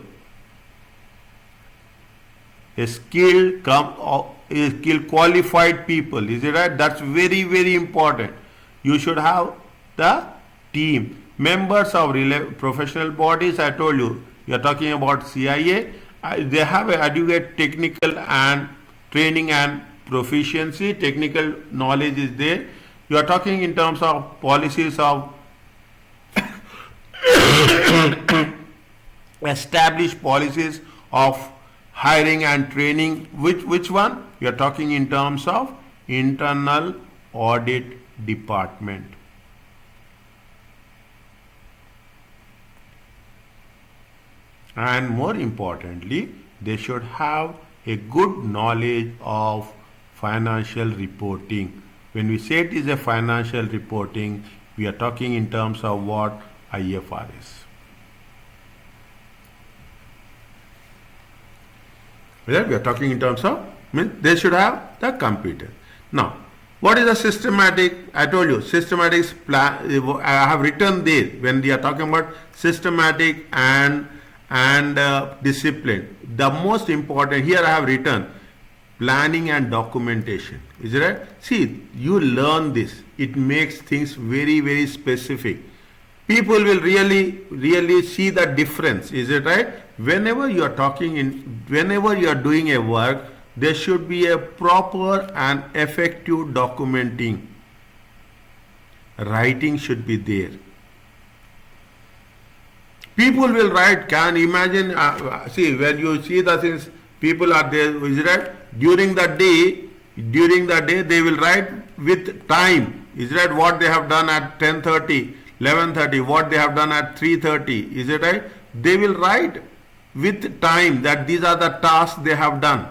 a skilled qualified people. Is it right? That's very, very important. You should have the team. Members of professional bodies, I told you, you are talking about CIA. They have a adequate technical and training and proficiency. Technical knowledge is there. You are talking in terms of policies of established policies of hiring and training. Which one? You are talking in terms of internal audit department. And more importantly, they should have a good knowledge of financial reporting. When we say it is a financial reporting, we are talking in terms of what? IFRS. We are talking in terms of, they should have the competence. Now, what is the systematic? I told you, systematics plan. I have written there when we are talking about systematic and discipline. The most important here I have written planning and documentation. Is it right? See, you learn this. It makes things very, very specific. People will really see the difference. Is it right? Whenever you are whenever you are doing a work, there should be a proper and effective documenting. Writing should be there. People will write, can imagine, see, when you see the things, people are there, is it right? During the day, they will write with time. Is it right? What they have done at 10:30, 11:30, what they have done at 3:30. Is it right? They will write with time that these are the tasks they have done.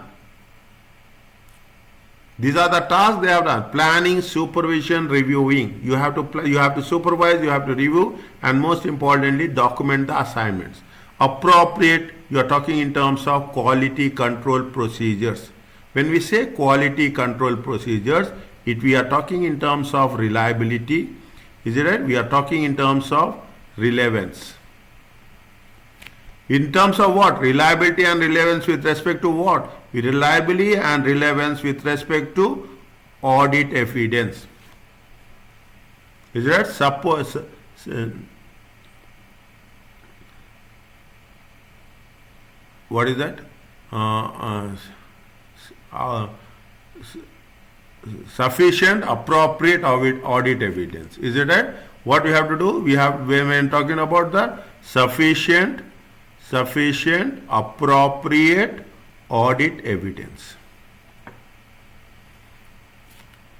These are the tasks they have done. Planning, supervision, reviewing. You have to supervise, you have to review, and most importantly, document the assignments. Appropriate, you are talking in terms of quality control procedures. When we say quality control procedures, we are talking in terms of reliability. Is it right? We are talking in terms of relevance. In terms of what? Reliability and relevance with respect to what? Reliability and relevance with respect to audit evidence. Is that suppose what is that? Sufficient, appropriate audit evidence. Is it right? What we have to do? When talking about the sufficient, appropriate audit evidence.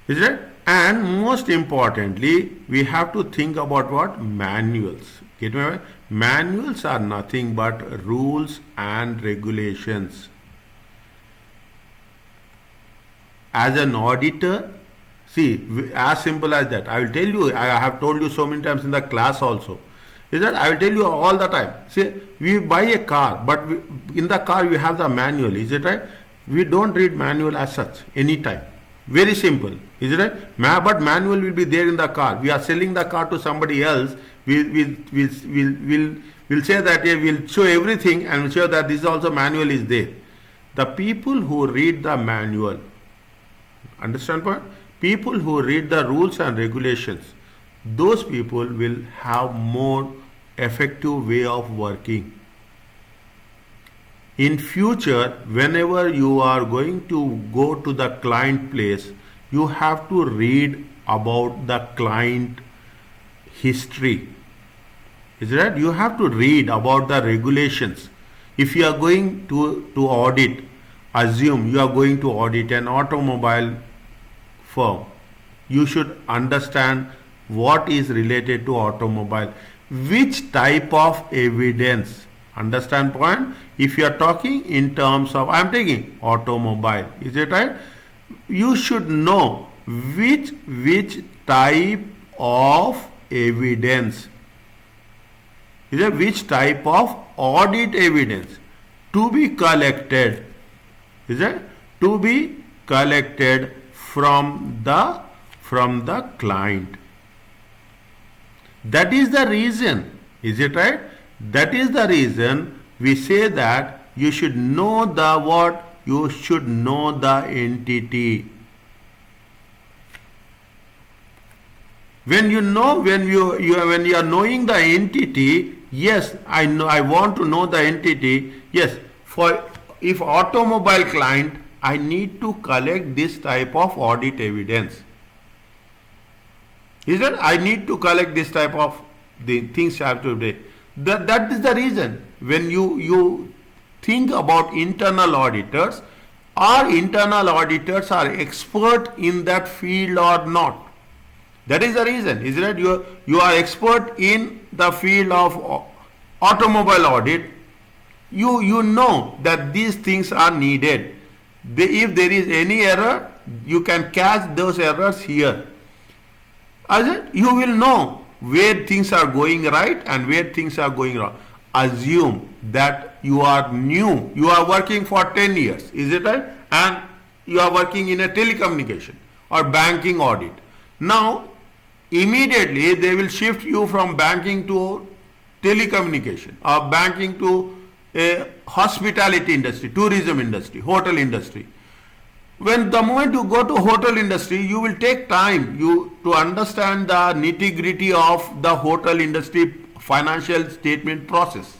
Is it? And most importantly, we have to think about what? Manuals. Get me? Manuals are nothing but rules and regulations. As an auditor, see, as simple as that. I will tell you, I have told you so many times in the class also. Is that I will tell you all the time. See, we buy a car, but in the car we have the manual. Is it right? We don't read manual as such anytime. Very simple. Is it right? But manual will be there in the car. We are selling the car to somebody else. We'll say that we'll show everything and we'll show that this also manual is there. The people who read the manual, understand point? People who read the rules and regulations, those people will have more effective way of working. In future, whenever you are going to go to the client place, you have to read about the client history. Is that? You have to read about the regulations. If you are going to audit, assume you are going to audit an automobile firm, you should understand what is related to automobile, which type of evidence. Understand point? If you are talking in terms of, I am taking automobile, is it right? You should know which type of evidence, is it, which type of audit evidence to be collected, is it, to be collected from the client. That is the reason, is it right? That is the reason we say that you should know the what? You should know the entity. When you know, when you are knowing the entity, yes, I know, I want to know the entity. Yes, for if automobile client, I need to collect this type of audit evidence. Is that I need to collect this type of the things I have to do. That is the reason when you think about internal auditors, our internal auditors are expert in that field or not. That is the reason, isn't it? You are expert in the field of automobile audit. You know that these things are needed. If there is any error, you can catch those errors here. As it, you will know where things are going right and where things are going wrong. Assume that you are new, you are working for 10 years, is it right? And you are working in a telecommunication or banking audit. Now, immediately they will shift you from banking to telecommunication or banking to a hospitality industry, tourism industry, hotel industry. When the moment you go to hotel industry, you will take time to understand the nitty-gritty of the hotel industry financial statement process.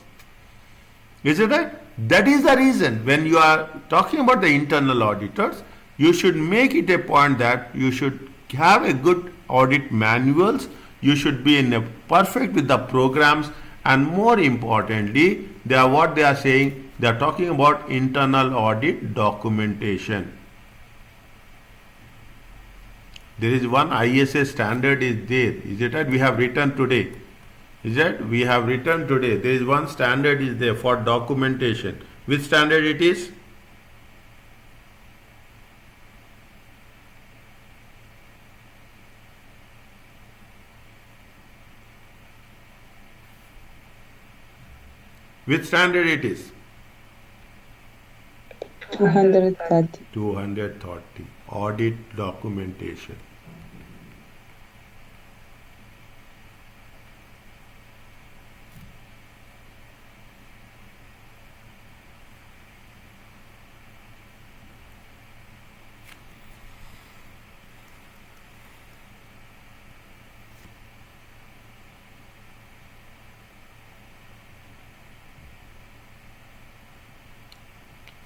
Is it right? That is the reason when you are talking about the internal auditors, you should make it a point that you should have a good audit manuals, you should be in a perfect with the programs, and more importantly, they are what they are saying, they are talking about internal audit documentation. There is one ISA standard is there, is it right? We have written today. Is that we have written today? There is one standard is there for documentation. Which standard it is? Which standard it is? 230. 230. Audit documentation.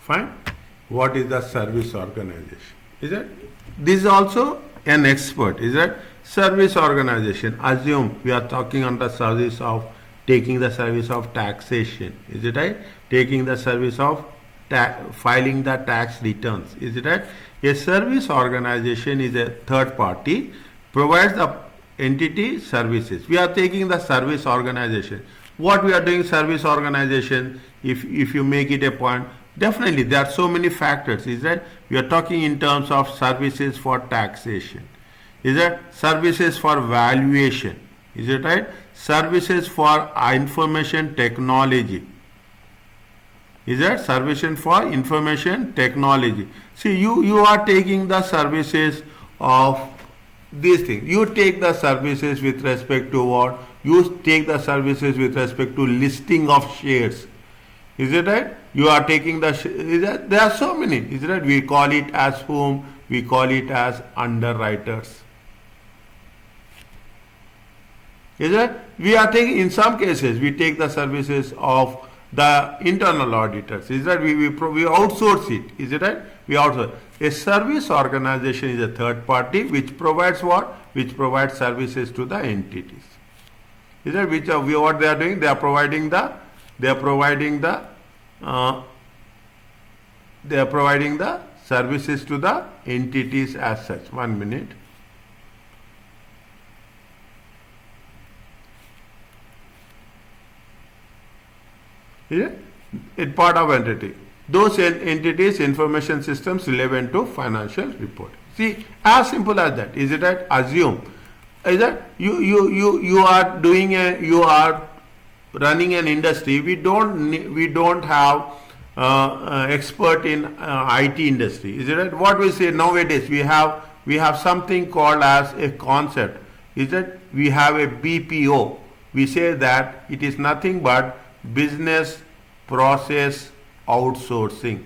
Fine. What is the service organization? Is it? This is also an expert. Is it? Service organization. Assume we are talking on the service of taking the service of taxation. Is it right? Taking the service of filing the tax returns. Is it right? A service organization is a third party, provides the entity services. We are taking the service organization. What we are doing service organization, if you make it a point, definitely there are so many factors, is that we are talking in terms of services for taxation, is that services for valuation, is it right? Services for information technology, is that services for information technology. See, you are taking the services of these things. You take the services with respect to what? You take the services with respect to listing of shares. Is it right? You are taking there are so many. Is it right? We call it as whom? We call it as underwriters. Is it? We are taking, in some cases, we take the services of the internal auditors. Is that we outsource it? Is it right? We outsource. A service organization is a third party which provides what? Which provides services to the entities. Is that what they are doing? They are providing the uh, they are providing the services to the entities as such. 1 minute. Yeah? It's part of entity. Those entities, information systems relevant to financial report. See, as simple as that. Is it right? Assume. Is that you are doing you are running an industry. We don't have expert in IT industry. Is it right? What we say nowadays, we have something called as a concept. Is that we have a BPO. We say that it is nothing but business process outsourcing.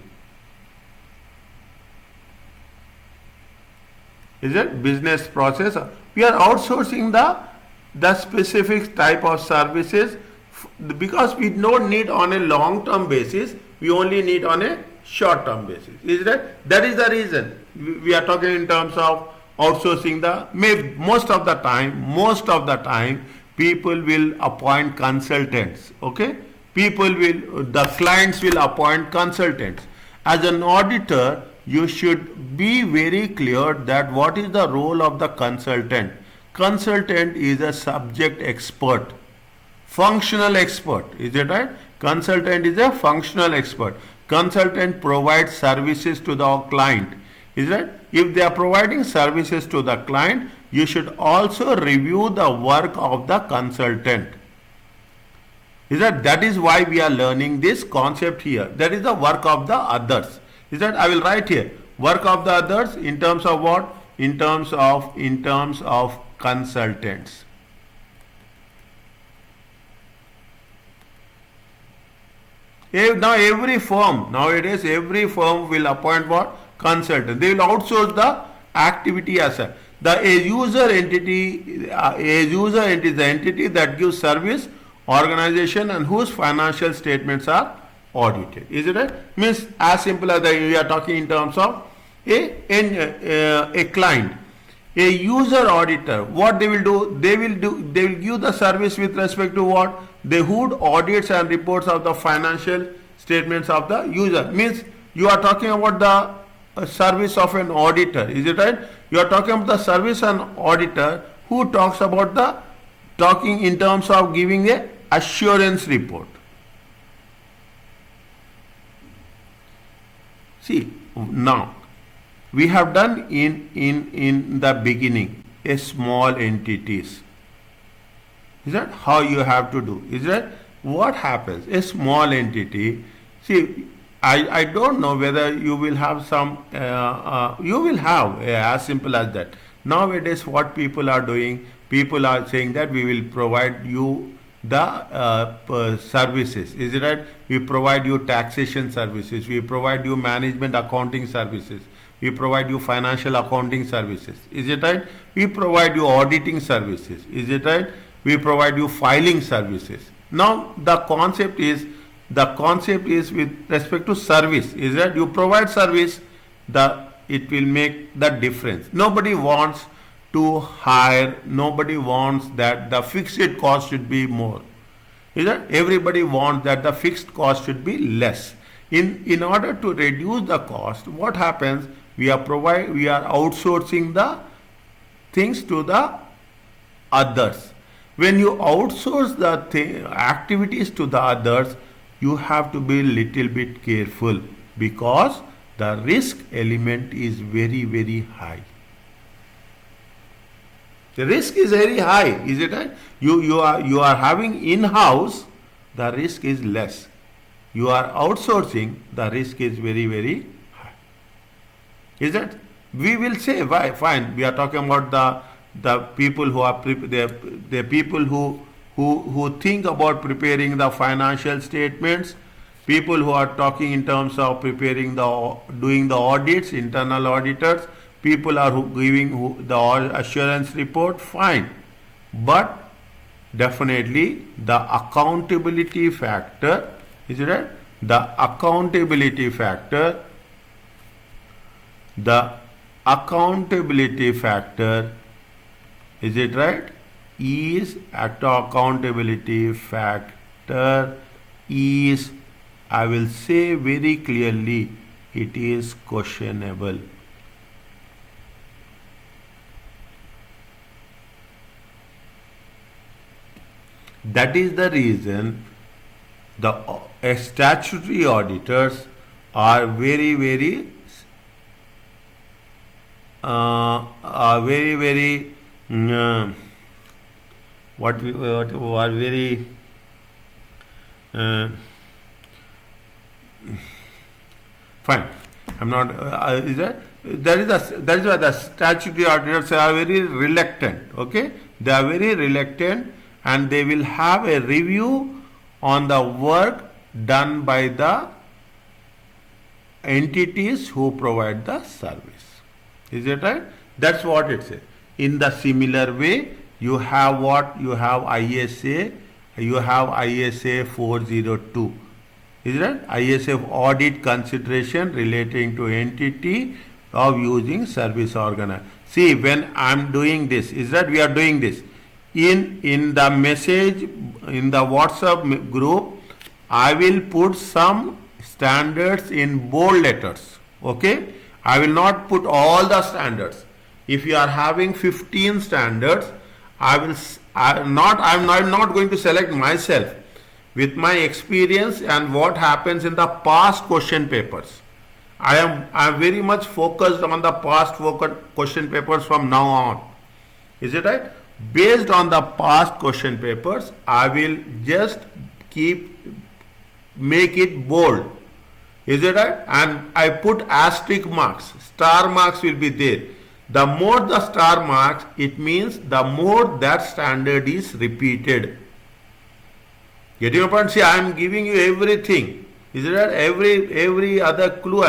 Is it business process? We are outsourcing the specific type of services because we don't need on a long term basis, we only need on a short term basis. Is that? That is the reason we are talking in terms of outsourcing most of the time people will appoint consultants. Okay? The clients will appoint consultants. As an auditor, you should be very clear that what is the role of the consultant. Consultant is a subject expert, functional expert. Is it right? Consultant is a functional expert. Consultant provides services to the client. Is it? If they are providing services to the client, you should also review the work of the consultant. That is why we are learning this concept here. That is the work of the others. I will write here work of the others in terms of what? In terms of consultants. Nowadays every firm will appoint what? Consultant. They will outsource the activity as a user entity. A user entity is the entity that gives service organization and whose financial statements are audited. Is it right? Means as simple as we are talking in terms of a client. A user auditor, what they will do? They will give the service with respect to what? Who audits and reports of the financial statements of the user. Means you are talking about the service of an auditor. Is it right? You are talking about the service and auditor who talking in terms of giving a assurance report. See, now we have done in the beginning a small entities. Is that how you have to do? Is that what happens? A small entity. See, I don't know whether you will have some. You will have as simple as that. Nowadays, what people are doing? People are saying that we will provide you the services. Is it right? We provide you taxation services. We provide you management accounting services. We provide you financial accounting services. Is it right? We provide you auditing services. Is it right? We provide you filing services. Now the concept is with respect to service. Is that you provide service, it will make the difference. Nobody wants to hire. Nobody wants that the fixed cost should be more. Is that everybody wants that the fixed cost should be less. In order to reduce the cost, what happens? We are outsourcing the things to the others. When you outsource the activities to the others, you have to be little bit careful because the risk element is very, very high. The risk is very high, is it right? You are having in-house, the risk is less. You are outsourcing, the risk is very, very high. Is it? We will say, why? Fine. We are talking about the people who are the people who think about preparing the financial statements, people who are talking in terms of doing the audits, internal auditors, people are giving the assurance report, fine. But definitely the accountability factor, is it right? The accountability factor is it right? Accountability factor is I will say very clearly it is questionable. That is the reason the statutory auditors are very what are very uh, fine. I'm not. Is that is why the statutory auditors are very reluctant. Okay, they are very reluctant, and they will have a review on the work done by the entities who provide the service. Is it right? That's what it says. In the similar way, you have what? You have ISA, you have ISA 402. Is that ISA audit consideration relating to entity of using service organizer. See, when I'm doing this, is that we are doing this. In the message, in the WhatsApp group, I will put some standards in bold letters. Okay? I will not put all the standards. If you are having 15 standards, I'm not going to select myself with my experience and what happens in the past question papers. I am very much focused on the past question papers from now on. Is it right? Based on the past question papers, I will just make it bold. Is it right? And I put asterisk marks. Star marks will be there. The more the star marks, it means the more that standard is repeated. Getting your point? See, I am giving you everything. Is it right? Every other clue.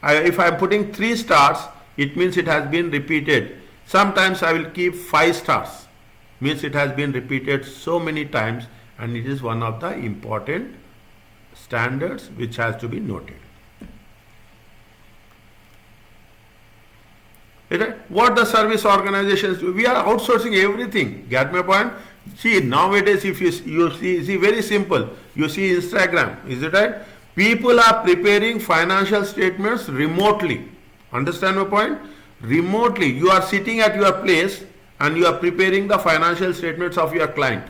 If I am putting 3 stars, it means it has been repeated. Sometimes I will keep 5 stars. Means it has been repeated so many times, and it is one of the important standards which has to be noted. What the service organizations do? We are outsourcing everything. Get my point? See, nowadays if you see very simple. You see Instagram, is it right? People are preparing financial statements remotely. Understand my point? Remotely. You are sitting at your place and you are preparing the financial statements of your client.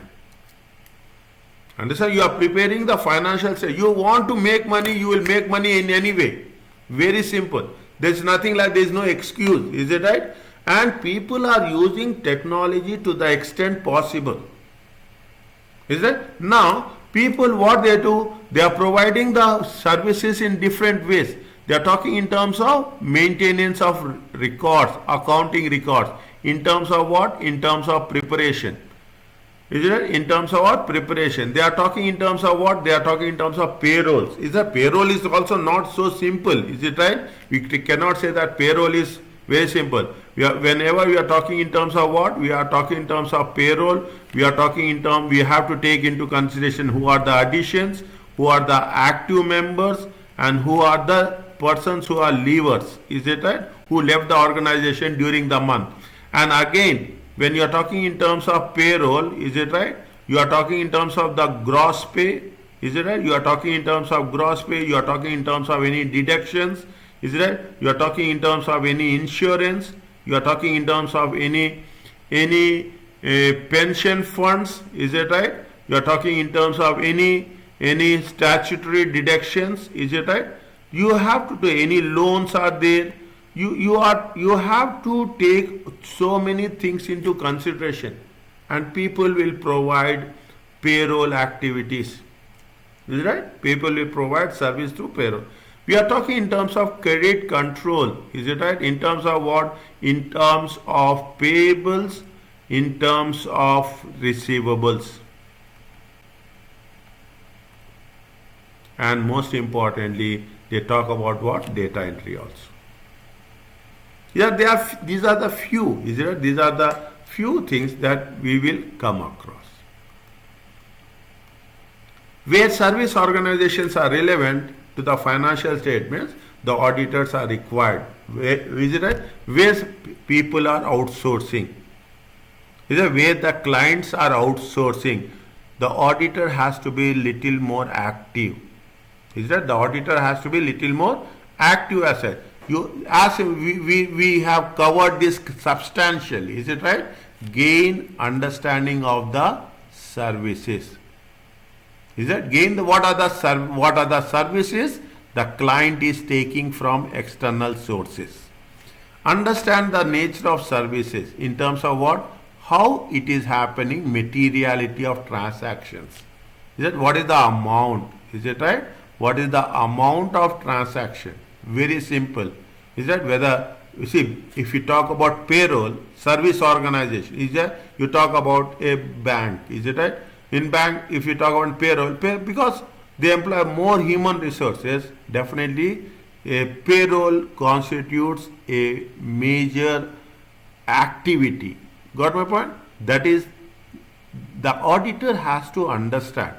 Understand? You are preparing the financial statements. You want to make money, you will make money in any way. Very simple. There's nothing like there's no excuse. Is it right? And people are using technology to the extent possible. Is it? Now, people, what they do, they are providing the services in different ways. They are talking in terms of maintenance of records, accounting records. In terms of what? In terms of preparation. Is it? In terms of what? Preparation. They are talking in terms of what? They are talking in terms of payrolls. Is that payroll is also not so simple? Is it right? We cannot say that payroll is very simple. Whenever we are talking in terms of what? We are talking in terms of payroll. We are talking in terms, we have to take into consideration who are the additions, who are the active members, and who are the persons who are leavers. Is it right? Who left the organization during the month. And again, when you are talking in terms of payroll, is it right? You are talking in terms of the gross pay. Is it right? You are talking in terms of gross pay. You are talking in terms of any deductions. Is it right? You are talking in terms of any insurance. You are talking in terms of any pension funds. Is it right? You are talking in terms of any statutory deductions. Is it right? You have to do any loans are there. You have to take so many things into consideration, and people will provide payroll activities. Is it right? People will provide service through payroll. We are talking in terms of credit control. Is it right? In terms of what? In terms of payables, in terms of receivables. And most importantly, they talk about what? Data entry also. Yeah, these are the few, is it? These are the few things that we will come across. Where service organizations are relevant to the financial statements, the auditors are required. Is it right? Where people are outsourcing. Is it where the clients are outsourcing? The auditor has to be little more active. Is that the auditor has to be little more active as such. We have covered this substantially, is it right? Gain understanding of the services. Is that what are the services the client is taking from external sources? Understand the nature of services in terms of what? How it is happening, materiality of transactions. Is that what is the amount? Is it right? What is the amount of transaction? Very simple. Is that whether, you see, if you talk about payroll, service organization, is that you talk about a bank, is it right? In bank, if you talk about payroll, because they employ more human resources, definitely a payroll constitutes a major activity. Got my point? That is, the auditor has to understand,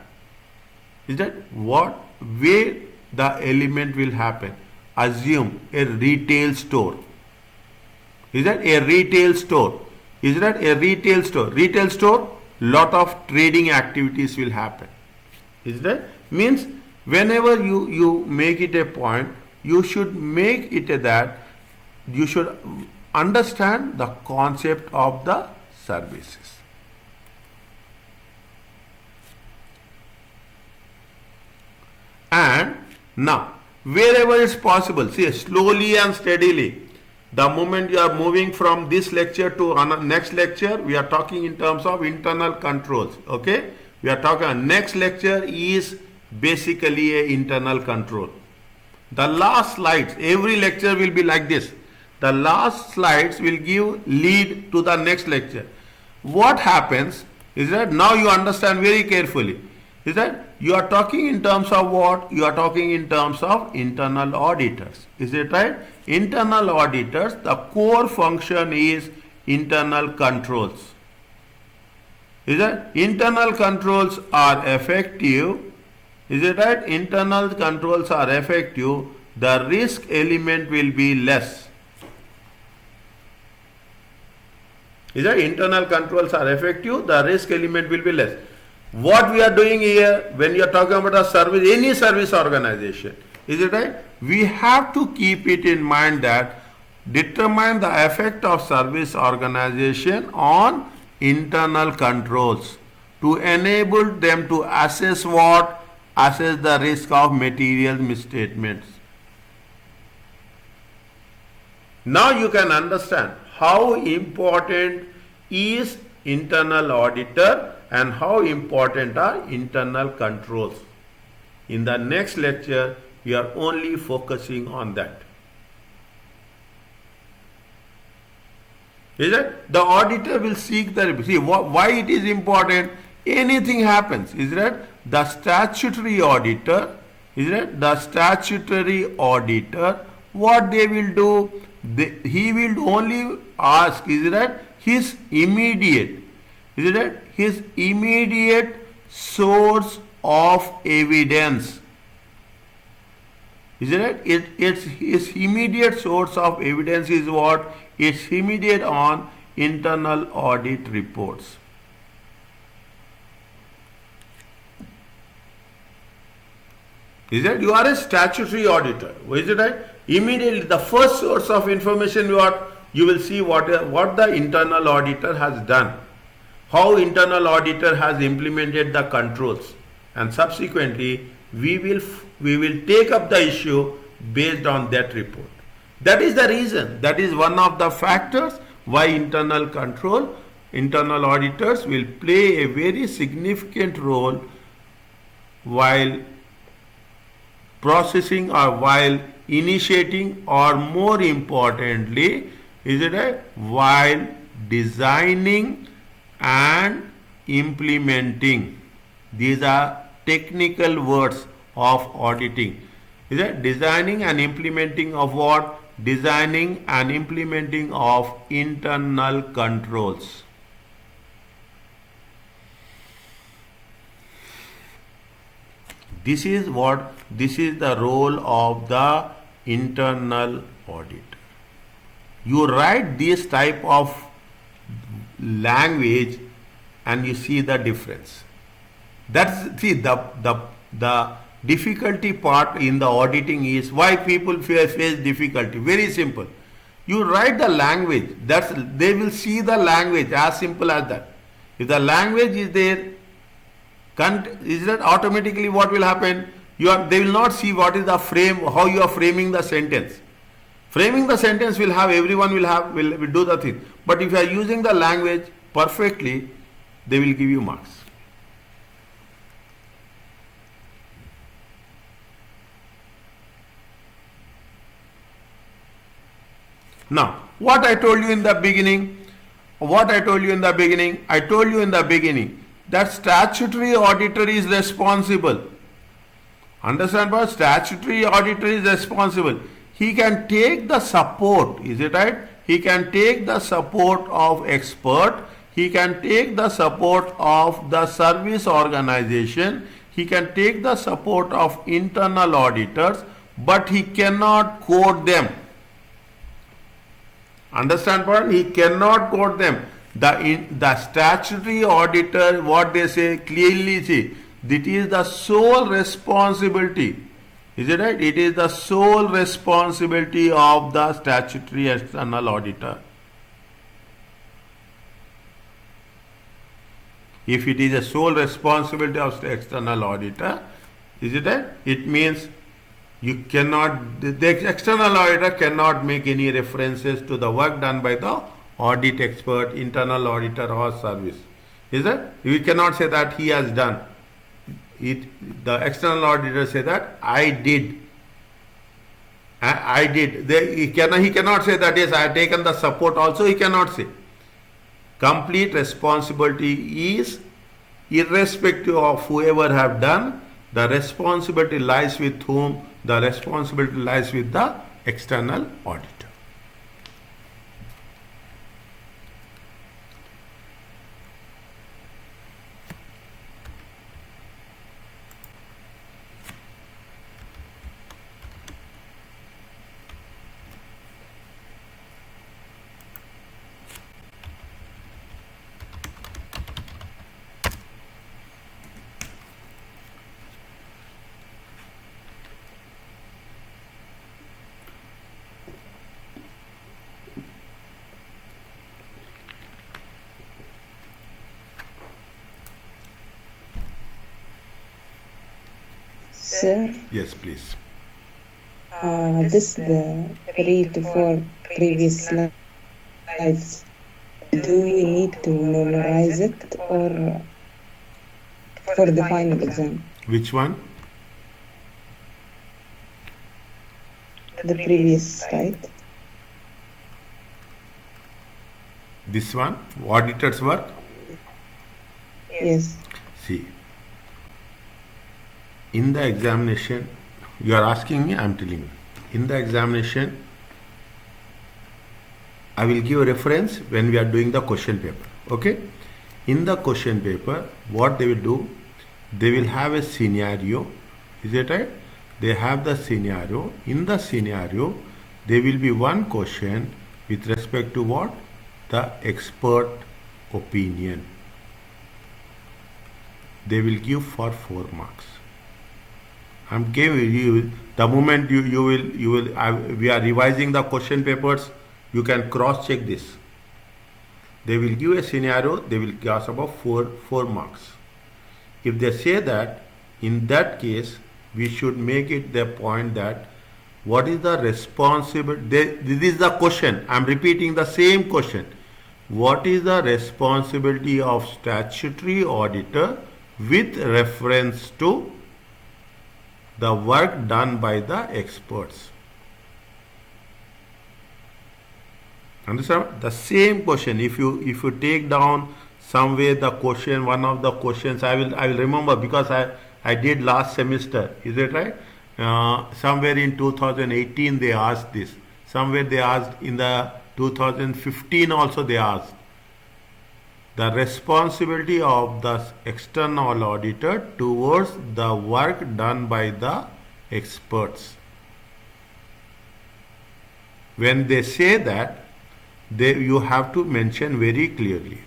is that what way the element will happen. Assume a retail store. Is that a retail store? Is that a retail store? Retail store, lot of trading activities will happen. Is that? Means whenever you make it a point, you should make it that you should understand the concept of the services. And now, wherever it's possible, see, slowly and steadily, the moment you are moving from this lecture to next lecture, we are talking in terms of internal controls. Okay, we are talking, next lecture is basically a internal control. The last slides, every lecture will be like this. The last slides will give lead to the next lecture. What happens is that now you understand very carefully, is that you are talking in terms of what? You are talking in terms of internal auditors. Is it right? Internal auditors, the core function is internal controls. Is that? Internal controls are effective. Is it right? Internal controls are effective. The risk element will be less. Is that? Internal controls are effective. The risk element will be less. What we are doing here, when you are talking about a service, any service organization, is it right? We have to keep it in mind that determine the effect of service organization on internal controls to enable them to assess what? Assess the risk of material misstatements. Now you can understand how important is internal auditor and how important are internal controls. In the next lecture, we are only focusing on that. Is it? The auditor will seek the, see why it is important. Anything happens, is that the statutory auditor, is that the statutory auditor, what they will do, he will only ask, is that his immediate, is that his immediate source of evidence. Is it? It's his immediate source of evidence is what? It's immediate on internal audit reports. Is it? You are a statutory auditor. Is it right? Immediately the first source of information you will see what the internal auditor has done, how internal auditor has implemented the controls, and subsequently we will take up the issue based on that report. That is the reason, that is one of the factors why internal auditors will play a very significant role while processing or while initiating, or more importantly, is it right, while designing and implementing. These are technical words of auditing. Is it? Designing and implementing of what? Designing and implementing of internal controls. This is the role of the internal auditor. You write this type of language and you see the difference. That's, see, the difficulty part in the auditing is why people face difficulty. Very simple. You write the language. They will see the language, as simple as that. If the language is there, is that automatically what will happen? They will not see what is the frame, how you are framing the sentence. Framing the sentence will have, everyone will do the thing. But if you are using the language perfectly, they will give you marks. Now, what I told you in the beginning, I told you in the beginning that statutory auditor is responsible. Understand what? Statutory auditor is responsible. He can take the support, is it right? He can take the support of expert. He can take the support of the service organization. He can take the support of internal auditors, but he cannot quote them. Understand what? He cannot quote them. The statutory auditor, what they say clearly, see, that is the sole responsibility. Is it right? It is the sole responsibility of the statutory external auditor. If it is a sole responsibility of the external auditor, is it right? It means you cannot, the external auditor cannot make any references to the work done by the audit expert, internal auditor or service. Is it? You cannot say that he has done. The external auditor say that I did. I did. He cannot say that yes, I have taken the support also. He cannot say. Complete responsibility is irrespective of whoever have done. The responsibility lies with whom? The responsibility lies with the external auditor. Sir, Yes, please. this the 3 to 4 previous slides. Do we need to memorize it or for the final exam? Which one? The previous slide. This one? Auditor's work? Yes. See, in the examination, you are asking me, I am telling you. In the examination, I will give a reference when we are doing the question paper. Okay? In the question paper, what they will do, they will have a scenario. Is it right? They have the scenario. In the scenario, there will be one question with respect to what? The expert opinion. They will give for 4 marks. I'm giving you, the moment we are revising the question papers, you can cross check this. They will give a scenario, they will ask about 4 marks. If they say that, in that case, we should make it the point that what is the responsibility, this is the question, I'm repeating the same question. What is the responsibility of statutory auditor with reference to the work done by the experts? Understand? The same question. If you take down somewhere the question, one of the questions, I will remember because I did last semester. Is it right? Somewhere in 2018 they asked this. Somewhere they asked in the 2015 also they asked. The responsibility of the external auditor towards the work done by the experts. When they say that, you have to mention very clearly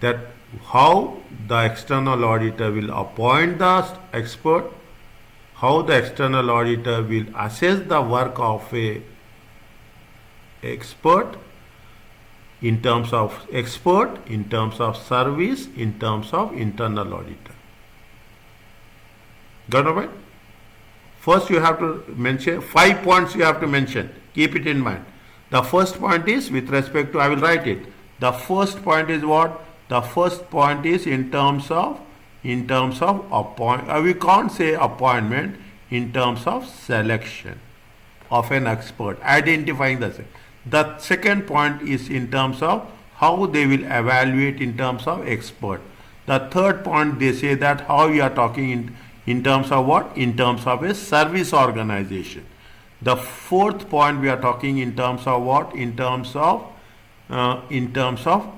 that how the external auditor will appoint the expert, how the external auditor will assess the work of a expert in terms of service, in terms of internal auditor. Got it? First you have to mention 5 points you have to mention. Keep it in mind. The first point is with respect to, I will write it. The first point is what? The first point is in terms of appointment. We can't say appointment, in terms of selection of an expert, identifying the. The second point is in terms of how they will evaluate in terms of expert. The third point, they say that how you are talking in terms of what? In terms of a service organization. The fourth point, we are talking in terms of what? In terms of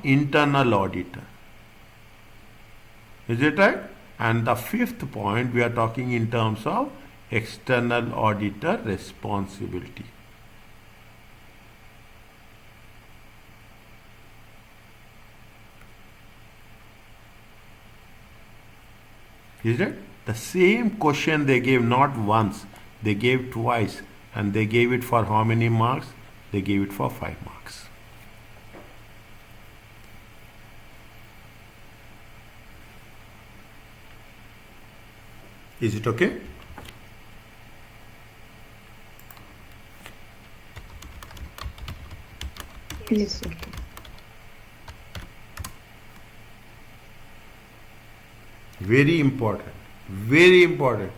internal auditor. Is it right? And the fifth point, we are talking in terms of external auditor responsibility. Is it? The same question they gave not once, they gave twice, and they gave it for how many marks? They gave it for 5 marks. Is it okay? Yes, okay. Very important. Very important.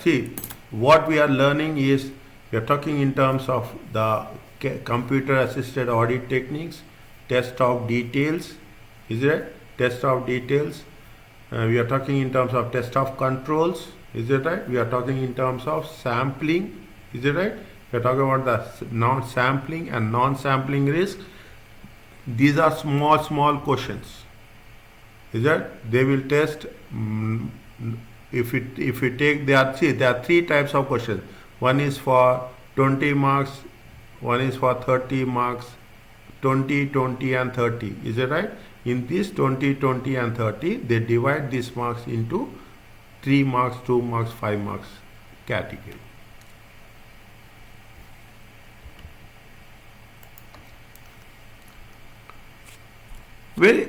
See, what we are learning is, we are talking in terms of the computer assisted audit techniques, test of details. Is it? Test of details. We are talking in terms of test of controls. Is it right? We are talking in terms of sampling. Is it right? We are talking about the non-sampling and non-sampling risk. These are small questions. Is that they will test if we take, there are 3 types of questions. One is for 20 marks, one is for 30 marks, 20, 20 and 30. Is it right? In this 20, 20 and 30, they divide these marks into 3 marks, 2 marks, 5 marks category. Well,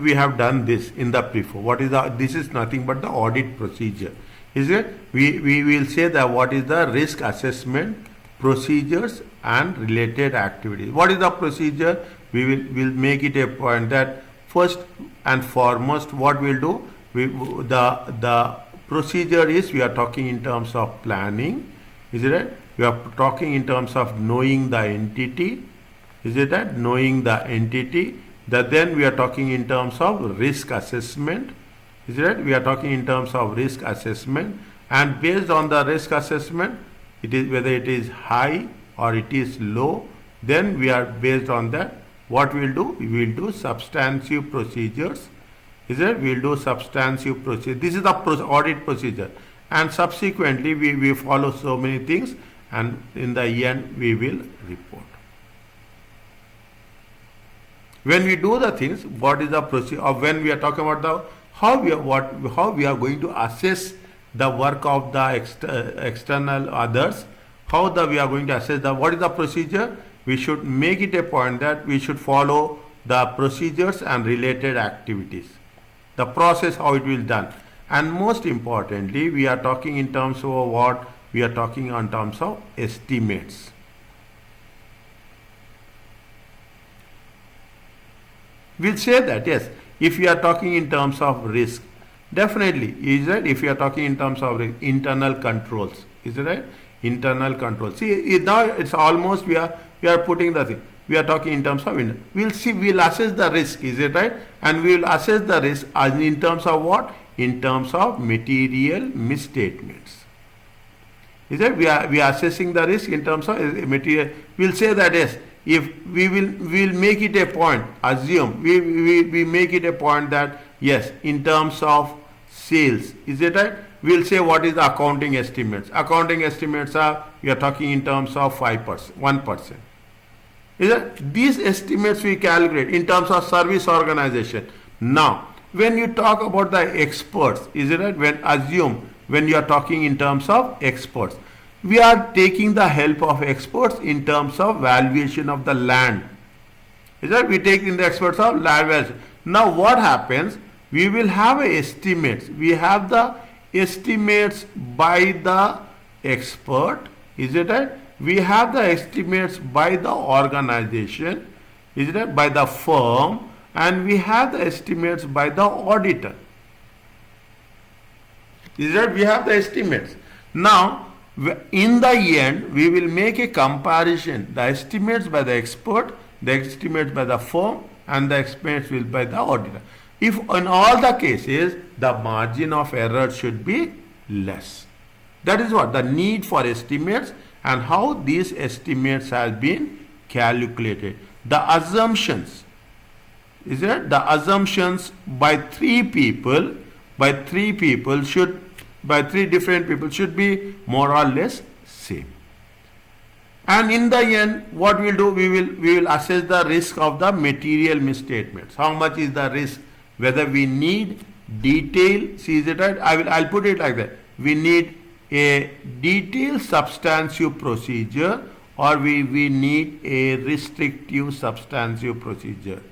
we have done this in the before. What is this is nothing but the audit procedure. Is it? We will say that what is the risk assessment, procedures and related activities. What is the procedure? Will make it a point that first and foremost what we'll do, the procedure is, we are talking in terms of planning. Is it right? We are talking in terms of knowing the entity. Is it right? Knowing the entity. That then we are talking in terms of risk assessment. Is it right? We are talking in terms of risk assessment, and based on the risk assessment, it is whether it is high or it is low, then we are based on that. What we will do? We will do substantive procedures. Is it? We will do substantive procedure. This is the audit procedure, and subsequently we follow so many things, and in the end we will report. When we do the things, what is the procedure? Or when we are talking about the how we are going to assess the work of the external others, we are going to assess what is the procedure? We should make it a point that we should follow the procedures and related activities, the process how it will be done, and most importantly, we are talking in terms of what we are talking in terms of estimates. We'll say that, yes, if you are talking in terms of risk, definitely, is that if you are talking in terms of internal controls, is it right? Internal controls. See, now it's almost we are putting the thing. We are talking in terms of we'll assess the risk, is it right? And we will assess the risk as in terms of what? In terms of material misstatements. Is that we are assessing the risk in terms of material. We'll say that yes. If we'll make it a point, assume we make it a point that yes, in terms of sales, is it right? We'll say what is the accounting estimates. Accounting estimates are, we are talking in terms of 5%, 1%. Is it? These estimates we calculate in terms of service organization. Now, when you talk about the experts, is it right? When assume when you are talking in terms of experts. We are taking the help of experts in terms of valuation of the land. Is that we take in the experts of land valuation. Now what happens? We will have estimates. We have the estimates by the expert. Is it right? We have the estimates by the organization. Is it right? By the firm. And we have the estimates by the auditor. Is that we have the estimates. Now, in the end, we will make a comparison. The estimates by the expert, the estimates by the firm, and the estimates will by the auditor. If in all the cases, the margin of error should be less. That is what the need for estimates and how these estimates have been calculated. The assumptions, is it? The assumptions by three different people should be more or less same. And in the end, what we'll do, we will assess the risk of the material misstatements. How much is the risk? Whether we need detail, see is it right? I'll put it like that. We need a detailed substantive procedure, or we need a restrictive substantive procedure.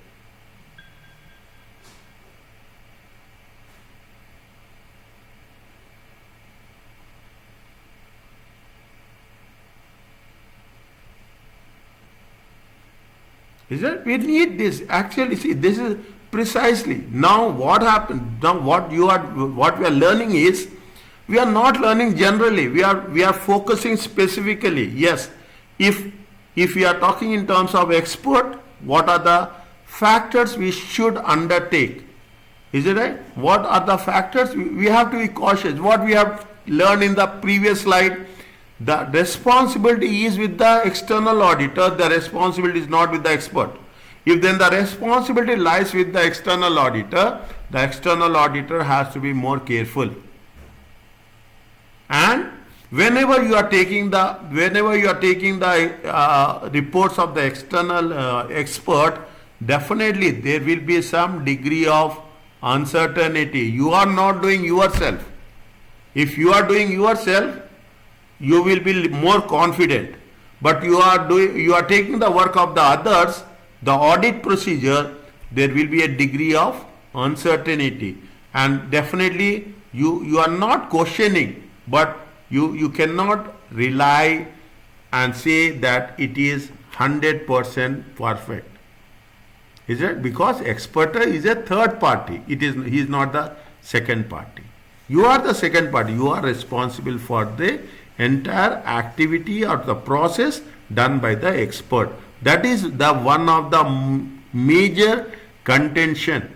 Is it? We need this. Actually, see, this is precisely. Now what happened? Now what we are learning is, we are not learning generally. We are focusing specifically. Yes, if we are talking in terms of expert, what are the factors we should undertake? Is it right? What are the factors? We have to be cautious. What we have learned in the previous slide, the responsibility is with the external auditor, the responsibility is not with the expert. If then the responsibility lies with the external auditor has to be more careful. And whenever you are taking the reports of the external expert, definitely there will be some degree of uncertainty. You are not doing yourself. If you are doing yourself, you will be more confident. But you are taking the work of the others, the audit procedure, there will be a degree of uncertainty. And definitely you are not questioning, but you cannot rely and say that it is 100% perfect. Is it? Because expert is a third party. He is not the second party. You are the second party. You are responsible for the entire activity or the process done by the expert. That is the one of the major contention,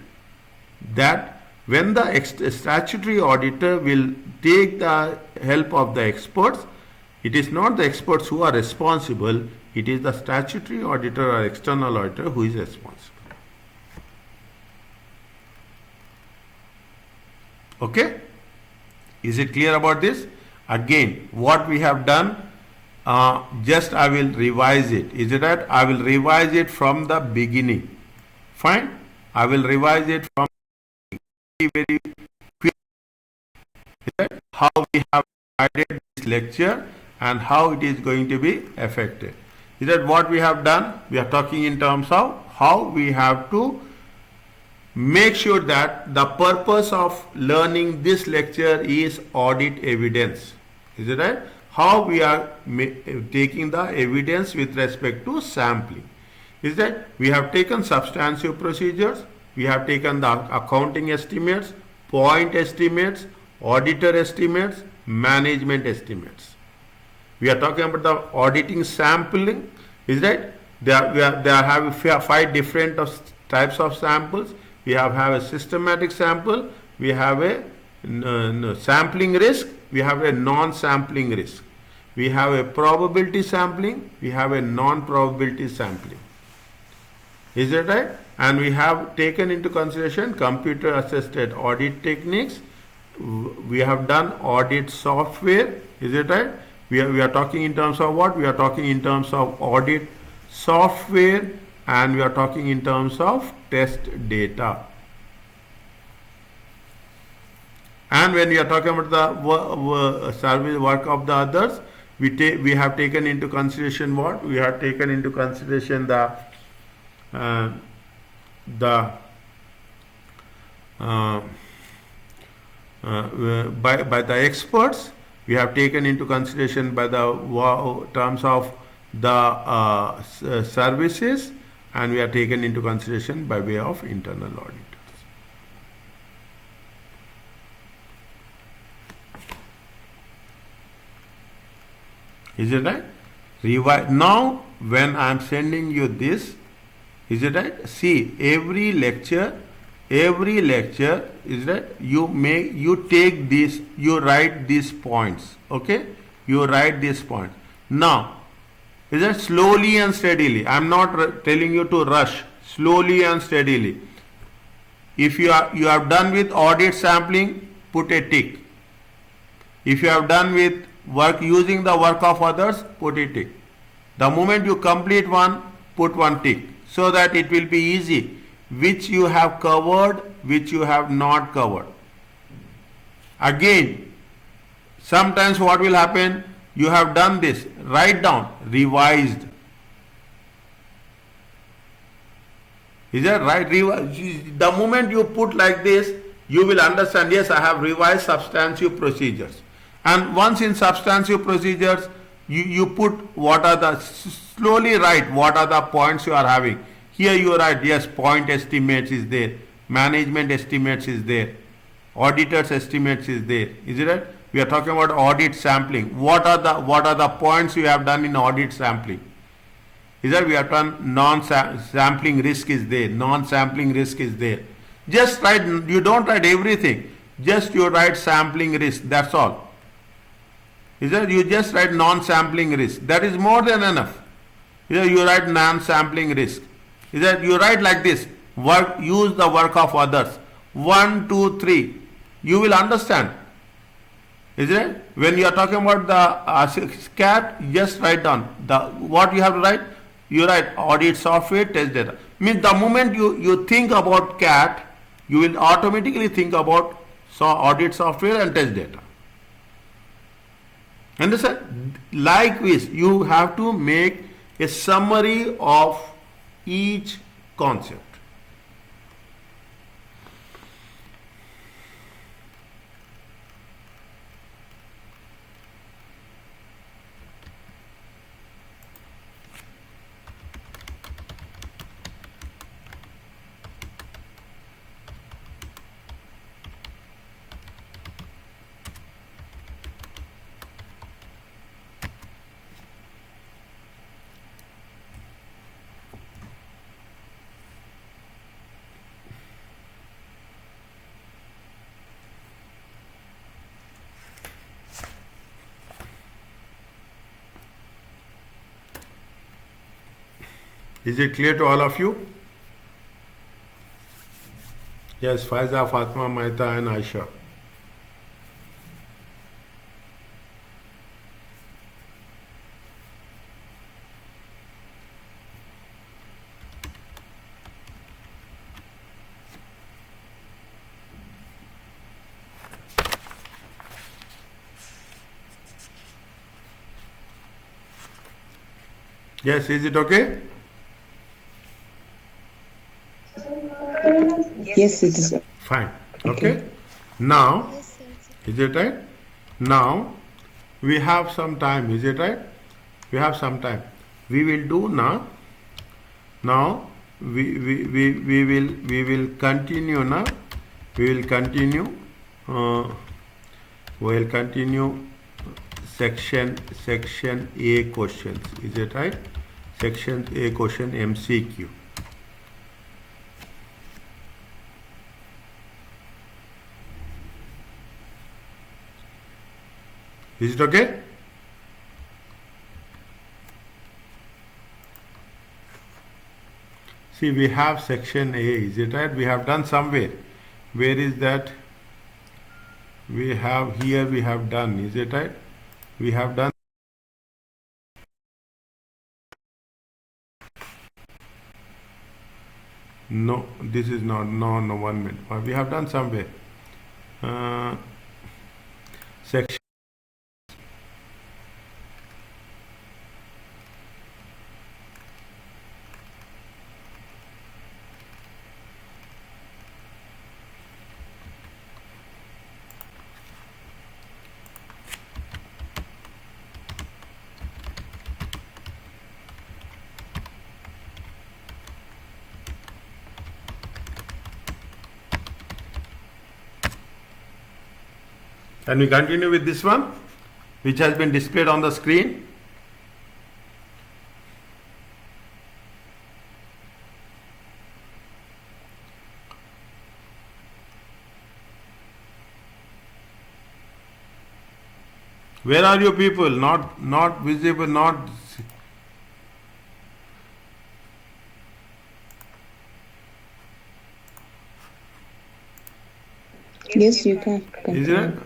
that when the statutory auditor will take the help of the experts, it is not the experts who are responsible, it is the statutory auditor or external auditor who is responsible. Okay? Is it clear about this? Again, what we have done, just I will revise it. Is it right? I will revise it from the beginning. Fine? I will revise it from very quick. How we have guided this lecture and how it is going to be effective. Is that what we have done? We are talking in terms of how we have to make sure that the purpose of learning this lecture is audit evidence. Is it right? How we are taking the evidence with respect to sampling. Is that we have taken substantive procedures, we have taken the accounting estimates, point estimates, auditor estimates, management estimates. We are talking about the auditing sampling. Is that they have 5 different types of samples. We have a systematic sample, we have a sampling risk, we have a non-sampling risk. We have a probability sampling, we have a non-probability sampling. Is that right? And we have taken into consideration computer assisted audit techniques. We have done audit software. Is it right? We are talking in terms of what? We are talking in terms of audit software, and we are talking in terms of test data. And when we are talking about the service work of the others, we have taken into consideration what? We have taken into consideration uh, the uh, by the experts. We have taken into consideration by the terms of the services, and we are taken into consideration by way of internal auditors. Is it right? Now, when I am sending you this, is it right? See, every lecture, is that you take this, you write these points. Okay, you write these points. Now, is that slowly and steadily? I am not telling you to rush. Slowly and steadily. If you have done with audit sampling, put a tick. If you have done with work using the work of others, put a tick. The moment you complete one, put one tick, so that it will be easy which you have covered, which you have not covered. Again, sometimes what will happen, you have done this, write down, revised. Is that right? The moment you put like this, you will understand, yes, I have revised substantive procedures. And once in substantive procedures, you put what are the, slowly write what are the points you are having. Here you write, yes, point estimates is there, management estimates is there, auditor's estimates is there. Is it right? We are talking about audit sampling. What are the points you have done in audit sampling? Is that we have done non-sampling risk is there, non-sampling risk is there. Just write, you don't write everything, just you write sampling risk, that's all. Is that you just write non-sampling risk, that is more than enough. Is that you write non-sampling risk. Is that you write like this, use the work of others. 1, 2, 3. You will understand. Is it? When you are talking about the CAT, just write down what you have to write. You write audit software, test data. Means the moment you think about CAT, you will automatically think about audit software and test data. Understand? Likewise, you have to make a summary of each concept. Is it clear to all of you? Yes, Faiza, Fatma, Maita and Aisha. Yes, is it okay? Yes, it is. Fine. Okay. Now, is it right? Now, we have some time. Is it right? We have some time. We will do now. Now, we will continue now. We will continue. We will continue section A questions. Is it right? Section A question MCQ. Is it okay? See, we have section A. Is it right? We have done somewhere. Where is that? We have here, we have done. Is it right? We have done. No, this is not. No, 1 minute. We have done somewhere. section. Can we continue with this one, which has been displayed on the screen? Where are you people? Not visible, not. Yes, you can Is continue. it?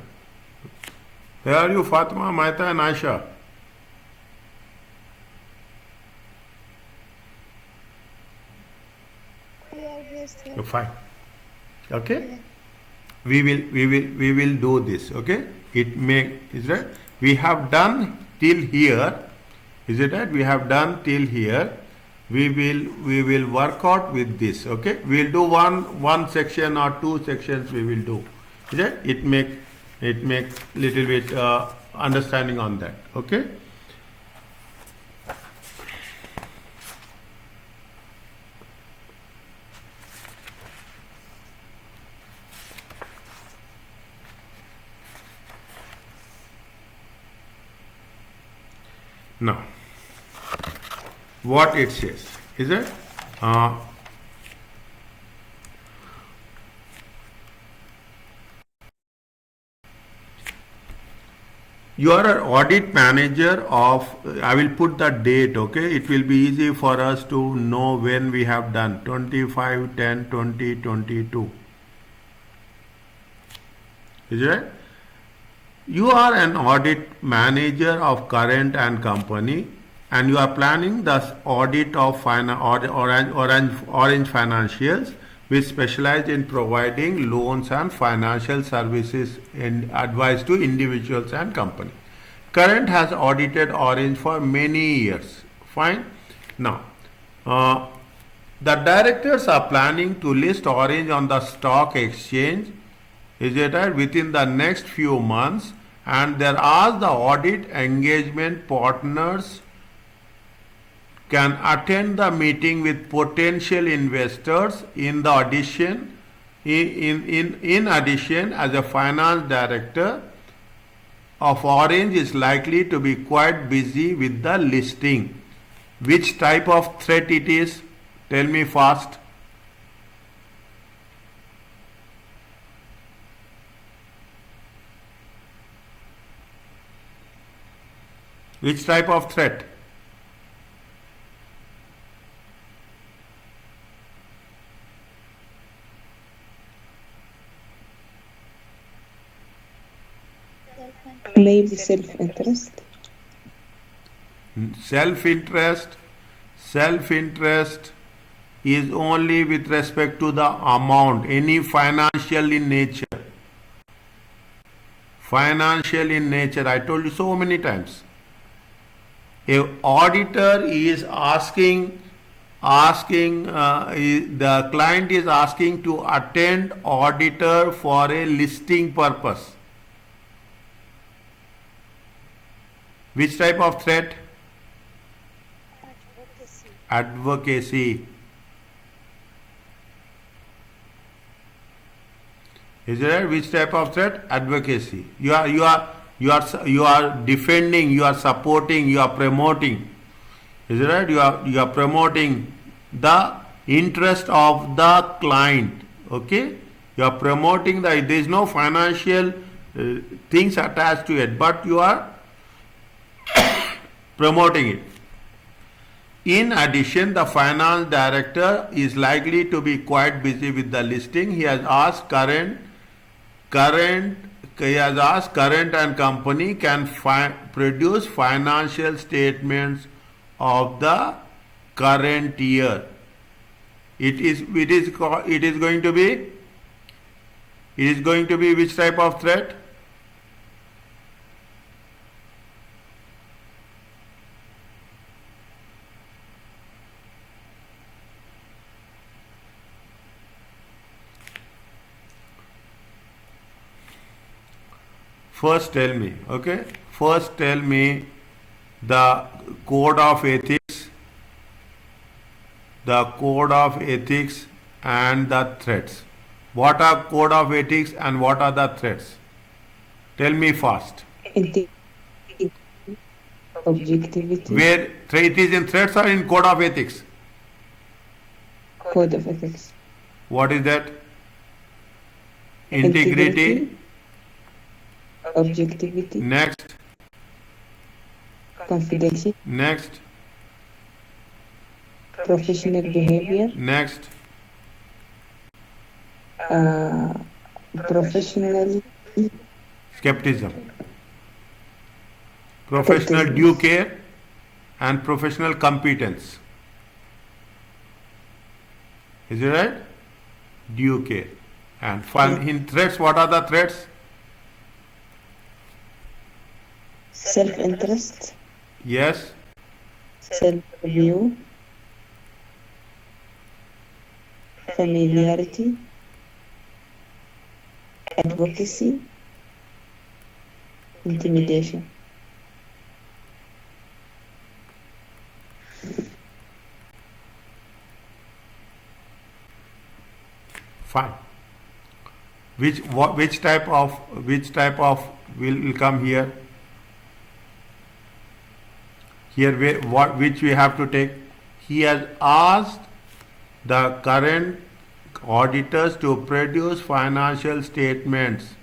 Where are you, Fatima, Maita, and Aisha? You're fine. Okay. We will do this. Okay. Is that we have done till here. Is it right? We have done till here. We will work out with this. Okay. We'll do one section or two sections. We will do. Is it? It make little bit understanding on that. Okay. Now, what it says is it? You are an audit manager of, I will put the date, okay? It will be easy for us to know when we have done 25/10/2022. Is it right? You are an audit manager of current and company, and you are planning the audit of Orange Financials, which specialize in providing loans and financial services and advice to individuals and companies. Current has audited Orange for many years. Fine. Now, the directors are planning to list Orange on the stock exchange, is it right, within the next few months, and there are the audit engagement partners can attend the meeting with potential investors. In addition, as a finance director of Orange is likely to be quite busy with the listing. Which type of threat it is? Tell me fast. Which type of threat? Maybe self-interest. Self-interest is only with respect to the amount, any financial in nature. Financial in nature, I told you so many times. A auditor is asking, the client is asking to attend auditor for a listing purpose. Which type of threat? Advocacy. Is it right? Which type of threat? Advocacy. You are defending, you are supporting, you are promoting. Is it right? You are promoting the interest of the client. Okay? You are promoting there is no financial things attached to it, but you are promoting it. In addition, the finance director is likely to be quite busy with the listing. He has asked current and company can produce financial statements of the current year. It is going to be which type of threat? First tell me, okay? First tell me the code of ethics, and the threats. What are code of ethics and what are the threats? Tell me fast. Integrity, objectivity, Where it is in threats or in code of ethics? code of ethics, What is that? Integrity. objectivity, Next. confidentiality, Next. professional behavior, Next. professional Skepticism. Professional due care and professional competence. Is it right? Due care. And in threats, what are the threats? self-interest, Yes. self-review, familiarity, advocacy, intimidation. Fine. Which type of will come here? Here which we have to take? He has asked the current auditors to produce financial statements.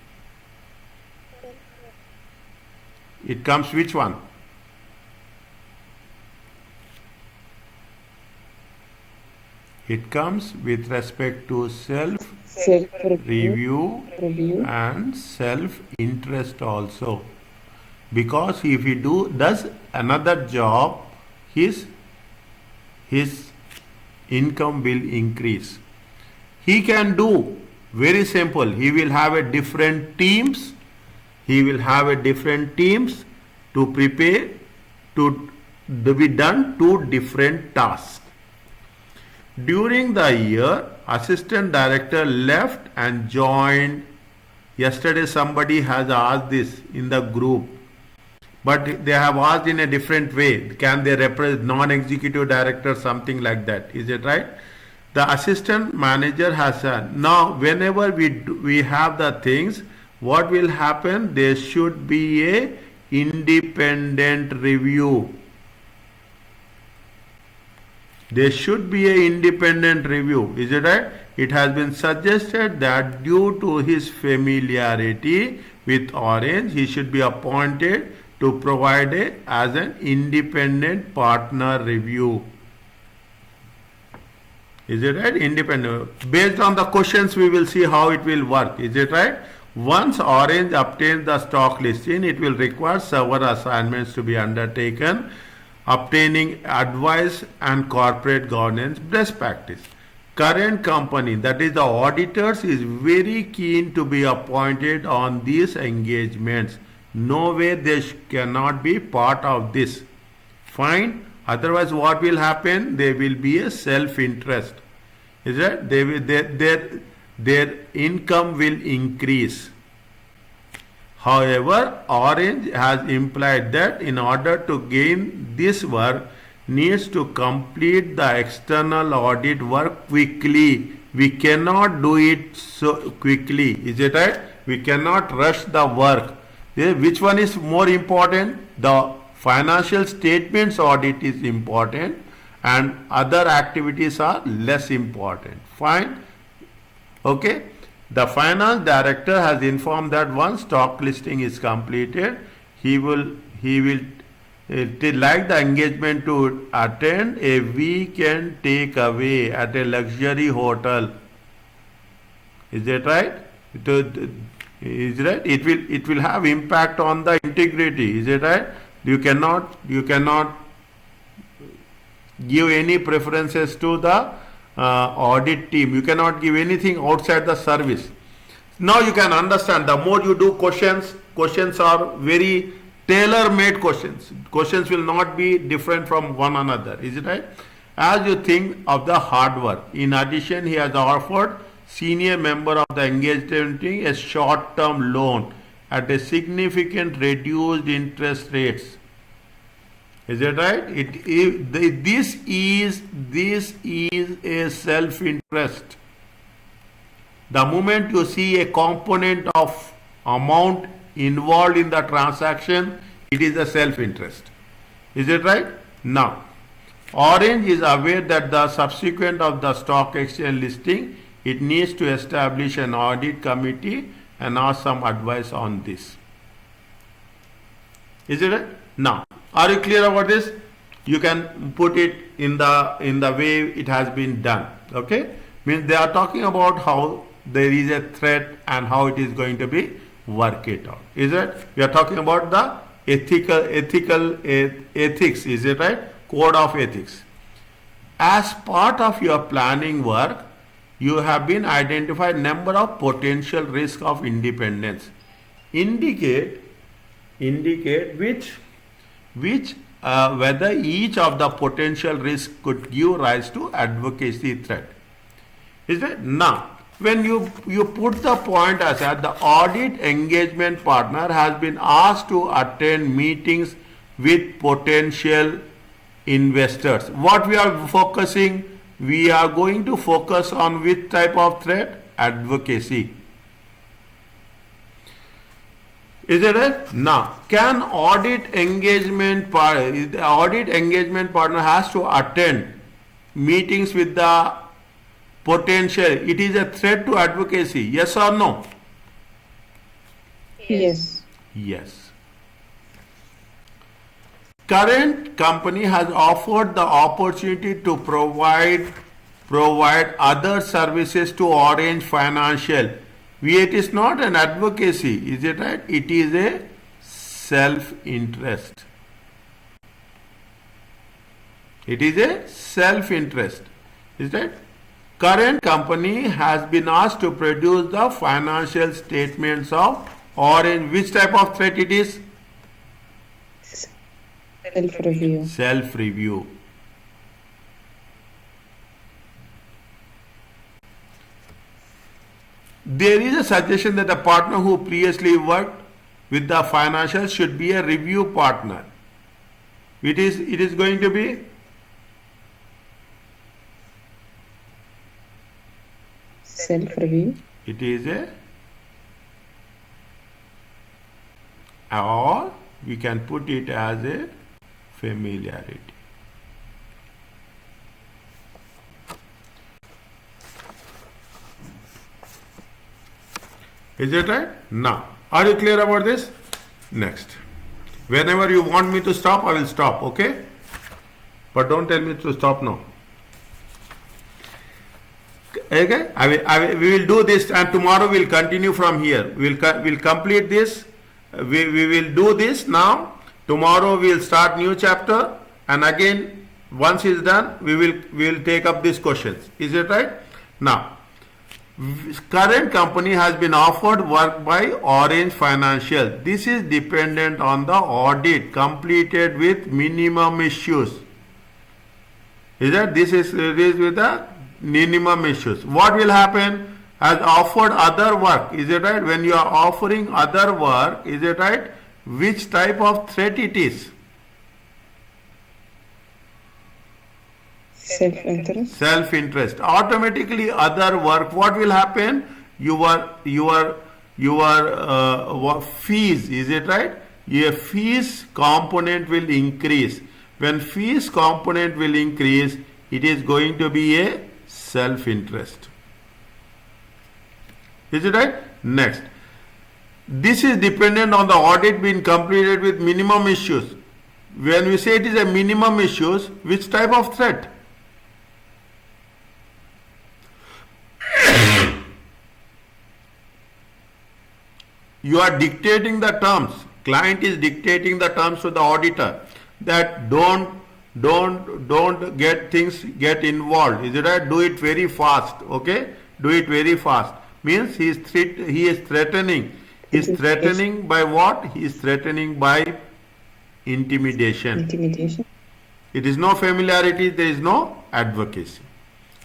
It comes which one? It comes with respect to self-review Review, and self-interest also. Because if he does another job, his income will increase. He can do very simple. He will have a different teams. He will have a different teams to prepare to be done two different tasks. During the year, assistant director left and joined. Yesterday somebody has asked this in the group, but they have asked in a different way. Can they represent non-executive director, something like that? Is it right? The assistant manager has said, now whenever we have the things, what will happen? There should be a independent review. There should be an independent review. Is it right? It has been suggested that due to his familiarity with Orange, he should be appointed to provide as an independent partner review. Is it right? Independent. Based on the questions, we will see how it will work. Is it right? Once Orange obtains the stock listing, it will require several assignments to be undertaken, obtaining advice and corporate governance best practice. Current company, that is the auditors, is very keen to be appointed on these engagements. No way they cannot be part of this. Fine. Otherwise, what will happen? There will be a self-interest. Is that their income will increase. However, Orange has implied that in order to gain this work, needs to complete the external audit work quickly. We cannot do it so quickly. Is it right? We cannot rush the work. Which one is more important? The financial statements audit is important and other activities are less important. Fine. Okay. The finance director has informed that once stock listing is completed, he will like the engagement to attend a weekend takeaway at a luxury hotel. Is that right? Is right? It will have impact on the integrity. Is it right? You cannot give any preferences to the audit team. You cannot give anything outside the service. Now you can understand, the more you do questions are very tailor-made questions. Questions will not be different from one another. Is it right? As you think of the hard work. In addition, he has offered senior member of the engagement team a short-term loan at a significant reduced interest rates. Is that right? This is a self-interest. The moment you see a component of amount involved in the transaction, it is a self-interest. Is it right? Now, Orange is aware that the subsequent of the stock exchange listing, it needs to establish an audit committee and ask some advice on this. Is it right? Now, are you clear about this? You can put it in the way it has been done. Okay? Means they are talking about how there is a threat and how it is going to be work it out. Is it? We are talking about the ethics. Is it right? Code of ethics. As part of your planning work, you have been identified number of potential risk of independence. Indicate which whether each of the potential risks could give rise to advocacy threat. Is it? Now, when you put the point as that the audit engagement partner has been asked to attend meetings with potential investors. What we are focusing, we are going to focus on which type of threat? Advocacy. Is it right? Now, can audit engagement partner, the audit engagement partner has to attend meetings with the potential, it is a threat to advocacy, yes or no? Yes. Yes. Current company has offered the opportunity to provide other services to Orange Financial. It is not an advocacy, is it right? It is a self-interest. It is a self-interest. Is that? Current company has been asked to produce the financial statements of Orange. Which type of threat it is? Self-review. Self-review. There is a suggestion that a partner who previously worked with the financials should be a review partner. It is going to be self-review. It is or we can put it as a familiarity. Is it right? Now, are you clear about this? Next. Whenever you want me to stop, I will stop, okay? But don't tell me to stop now. Okay? We will do this and tomorrow we will continue from here. We'll complete this. We will do this now. Tomorrow we will start new chapter and again once it's done, we will take up these questions. Is it right? Now, current company has been offered work by Orange Financial. This is dependent on the audit completed with minimum issues. Is that? This is with the minimum issues. What will happen? Has offered other work. Is it right? When you are offering other work, is it right? Which type of threat it is? Self-interest. Self-interest. Automatically other work. What will happen? Your fees. Is it right? Your fees component will increase. When fees component will increase, it is going to be a self-interest. Is it right? Next. This is dependent on the audit being completed with minimum issues. When we say it is a minimum issues, which type of threat? You are dictating the terms. Client is dictating the terms to the auditor that don't get things get involved. Is it right? Do it very fast. Okay? Do it very fast. Means he is threatening. He is threatening by what? He is threatening by intimidation. Intimidation. It is no familiarity. There is no advocacy.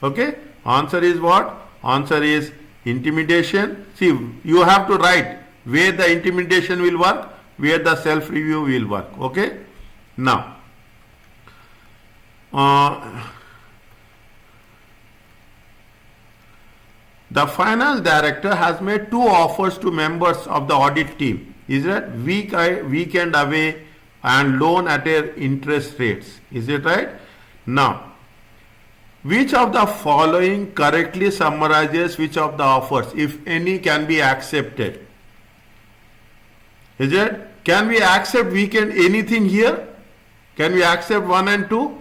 Okay? Answer is what? Answer is intimidation. See, you have to write. Where the intimidation will work, where the self-review will work. Okay. Now, the finance director has made 2 offers to members of the audit team. Is it weekend away and loan at a interest rates? Is it right? Now, which of the following correctly summarizes which of the offers, if any, can be accepted? Is it? Can we accept weekend anything here? Can we accept 1 and 2?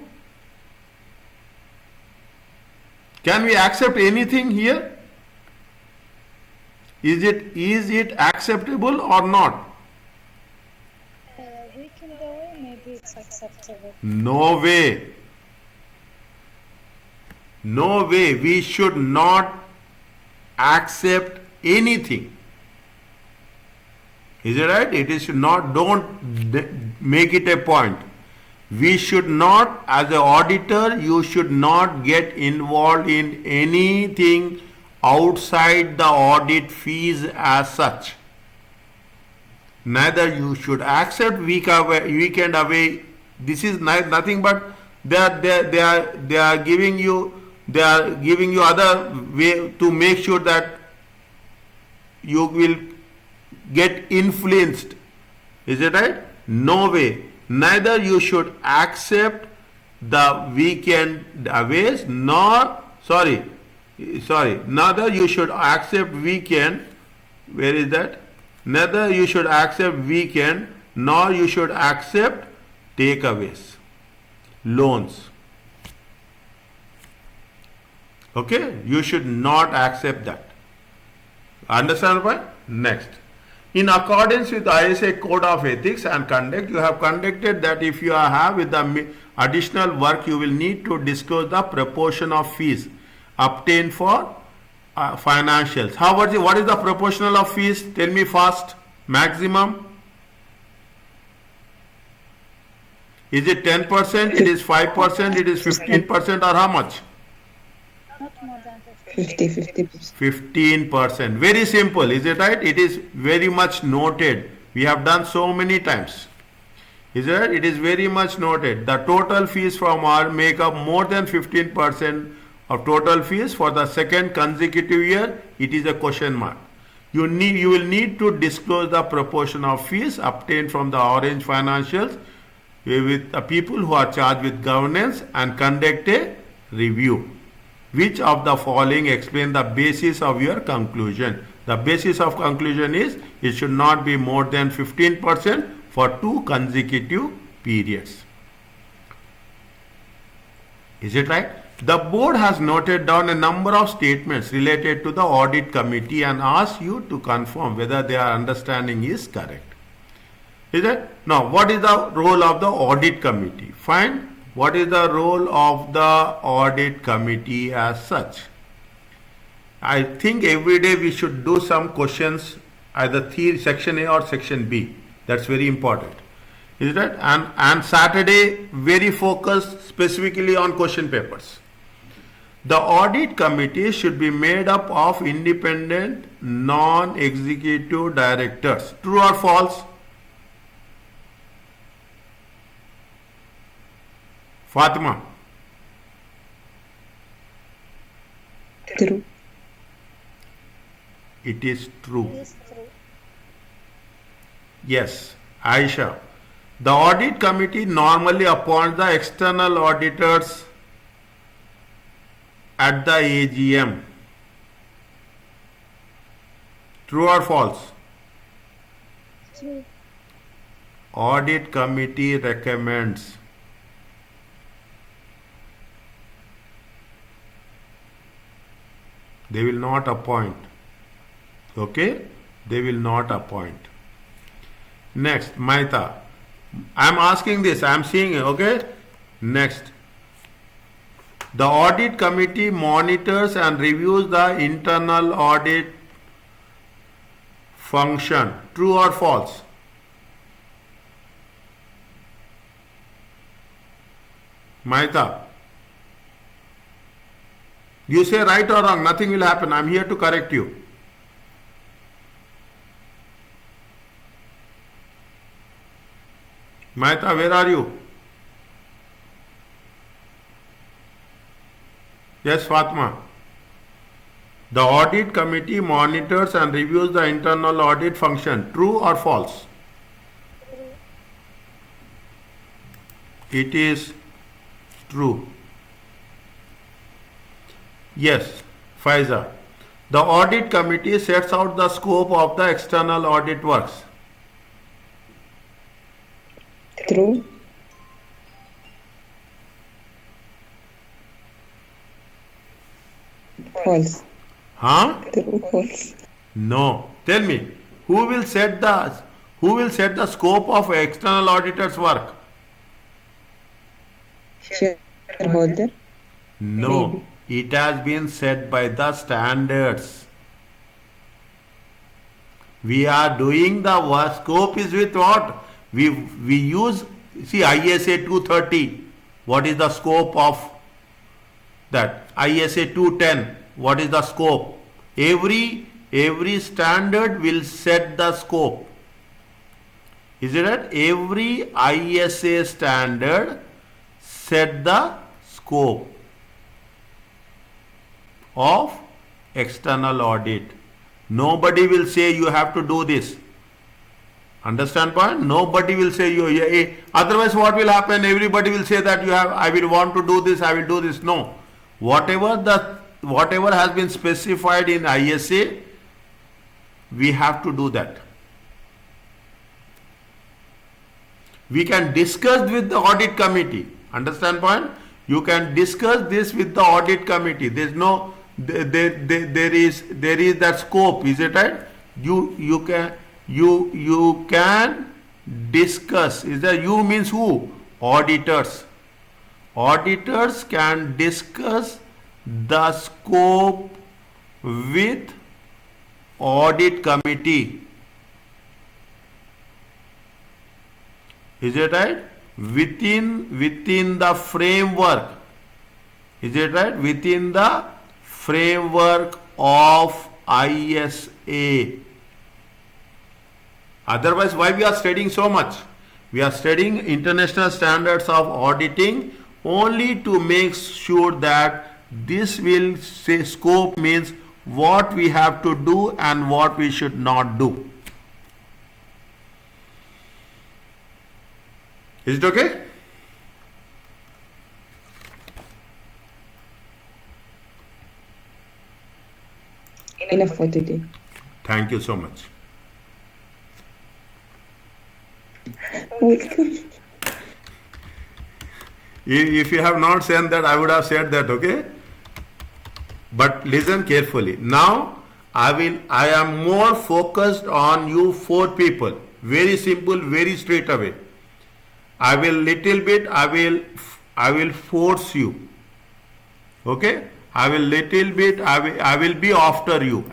Can we accept anything here? Is it acceptable or not? Weekend away, maybe it's acceptable. No way. No way. We should not accept anything. Is it right? It is not, don't make it a point. We should not, as an auditor, you should not get involved in anything outside the audit fees as such. Neither you should accept weekend away. This is nothing but they are giving you other way to make sure that you will get influenced. Is it right? No way. Neither you should accept the weekend aways neither you should accept weekend. Where is that? Neither you should accept weekend nor you should accept takeaways, loans. Okay, you should not accept that. Understand why? Next. In accordance with ACCA Code of Ethics and Conduct, you have conducted that if you have with the additional work, you will need to disclose the proportion of fees obtained for financials. What is the proportional of fees? Tell me fast. Maximum? Is it 10%? It is 5%? It is 15%? Or how much? Not more than 50. 50%. 15%. Very simple. Is it right? It is very much noted. We have done so many times. Is it right? It is very much noted. The total fees from our make up more than 15% of total fees for the second consecutive year. It is a question mark. You will need to disclose the proportion of fees obtained from the orange financials with the people who are charged with governance and conduct a review. Which of the following explain the basis of your conclusion? The basis of conclusion is it should not be more than 15% for 2 consecutive periods. Is it right? The board has noted down a number of statements related to the audit committee and asked you to confirm whether their understanding is correct. Is it? Now, what is the role of the audit committee? Fine. What is the role of the audit committee as such? I think every day we should do some questions, either section A or section B. That's very important. Is that? And Saturday, very focused specifically on question papers. The audit committee should be made up of independent, non-executive directors. True or false? Fatima. True. It is true. It is true. Yes. Aisha. The audit committee normally appoints the external auditors at the AGM. True or false? True. Audit committee recommends. They will not appoint. Okay? They will not appoint. Next, Maita. I am asking this. I am seeing it. Okay? Next. The audit committee monitors and reviews the internal audit function. True or false? Maita. You say right or wrong, nothing will happen. I am here to correct you. Maita, where are you? Yes, Fatma. The audit committee monitors and reviews the internal audit function. True or false? True. It is true. Yes, Faiza. The audit committee sets out the scope of the external audit works. True. False. Huh? True. False. No. Tell me, who will set the scope of external auditor's work? Shareholder. No. It has been set by the standards. We are doing the work. Scope is with what? We use, see, ISA 230. What is the scope of that? ISA 210. What is the scope? Every standard will set the scope. Is it right? Every ISA standard set the scope of external audit. Nobody will say you have to do this. Understand point? Nobody will say you. Otherwise, what will happen? Everybody will say that I will want to do this. I will do this. No. Whatever has been specified in ISA, we have to do that. We can discuss with the audit committee. Understand point? You can discuss this with the audit committee. There is that scope. Is it right? You can discuss. Is that you means who? Auditors. Auditors can discuss the scope with audit committee. Is it right? Within the framework. Is it right? Within the framework of ISA. Otherwise, why we are studying so much? We are studying international standards of auditing only to make sure that this will say scope means what we have to do and what we should not do. Is it okay? Enough for today. Thank you so much. Welcome. If you have not said that, I would have said that, okay? But listen carefully. Now, I am more focused on you 4 people. Very simple, very straight away. I will force you. Okay? I will be after you.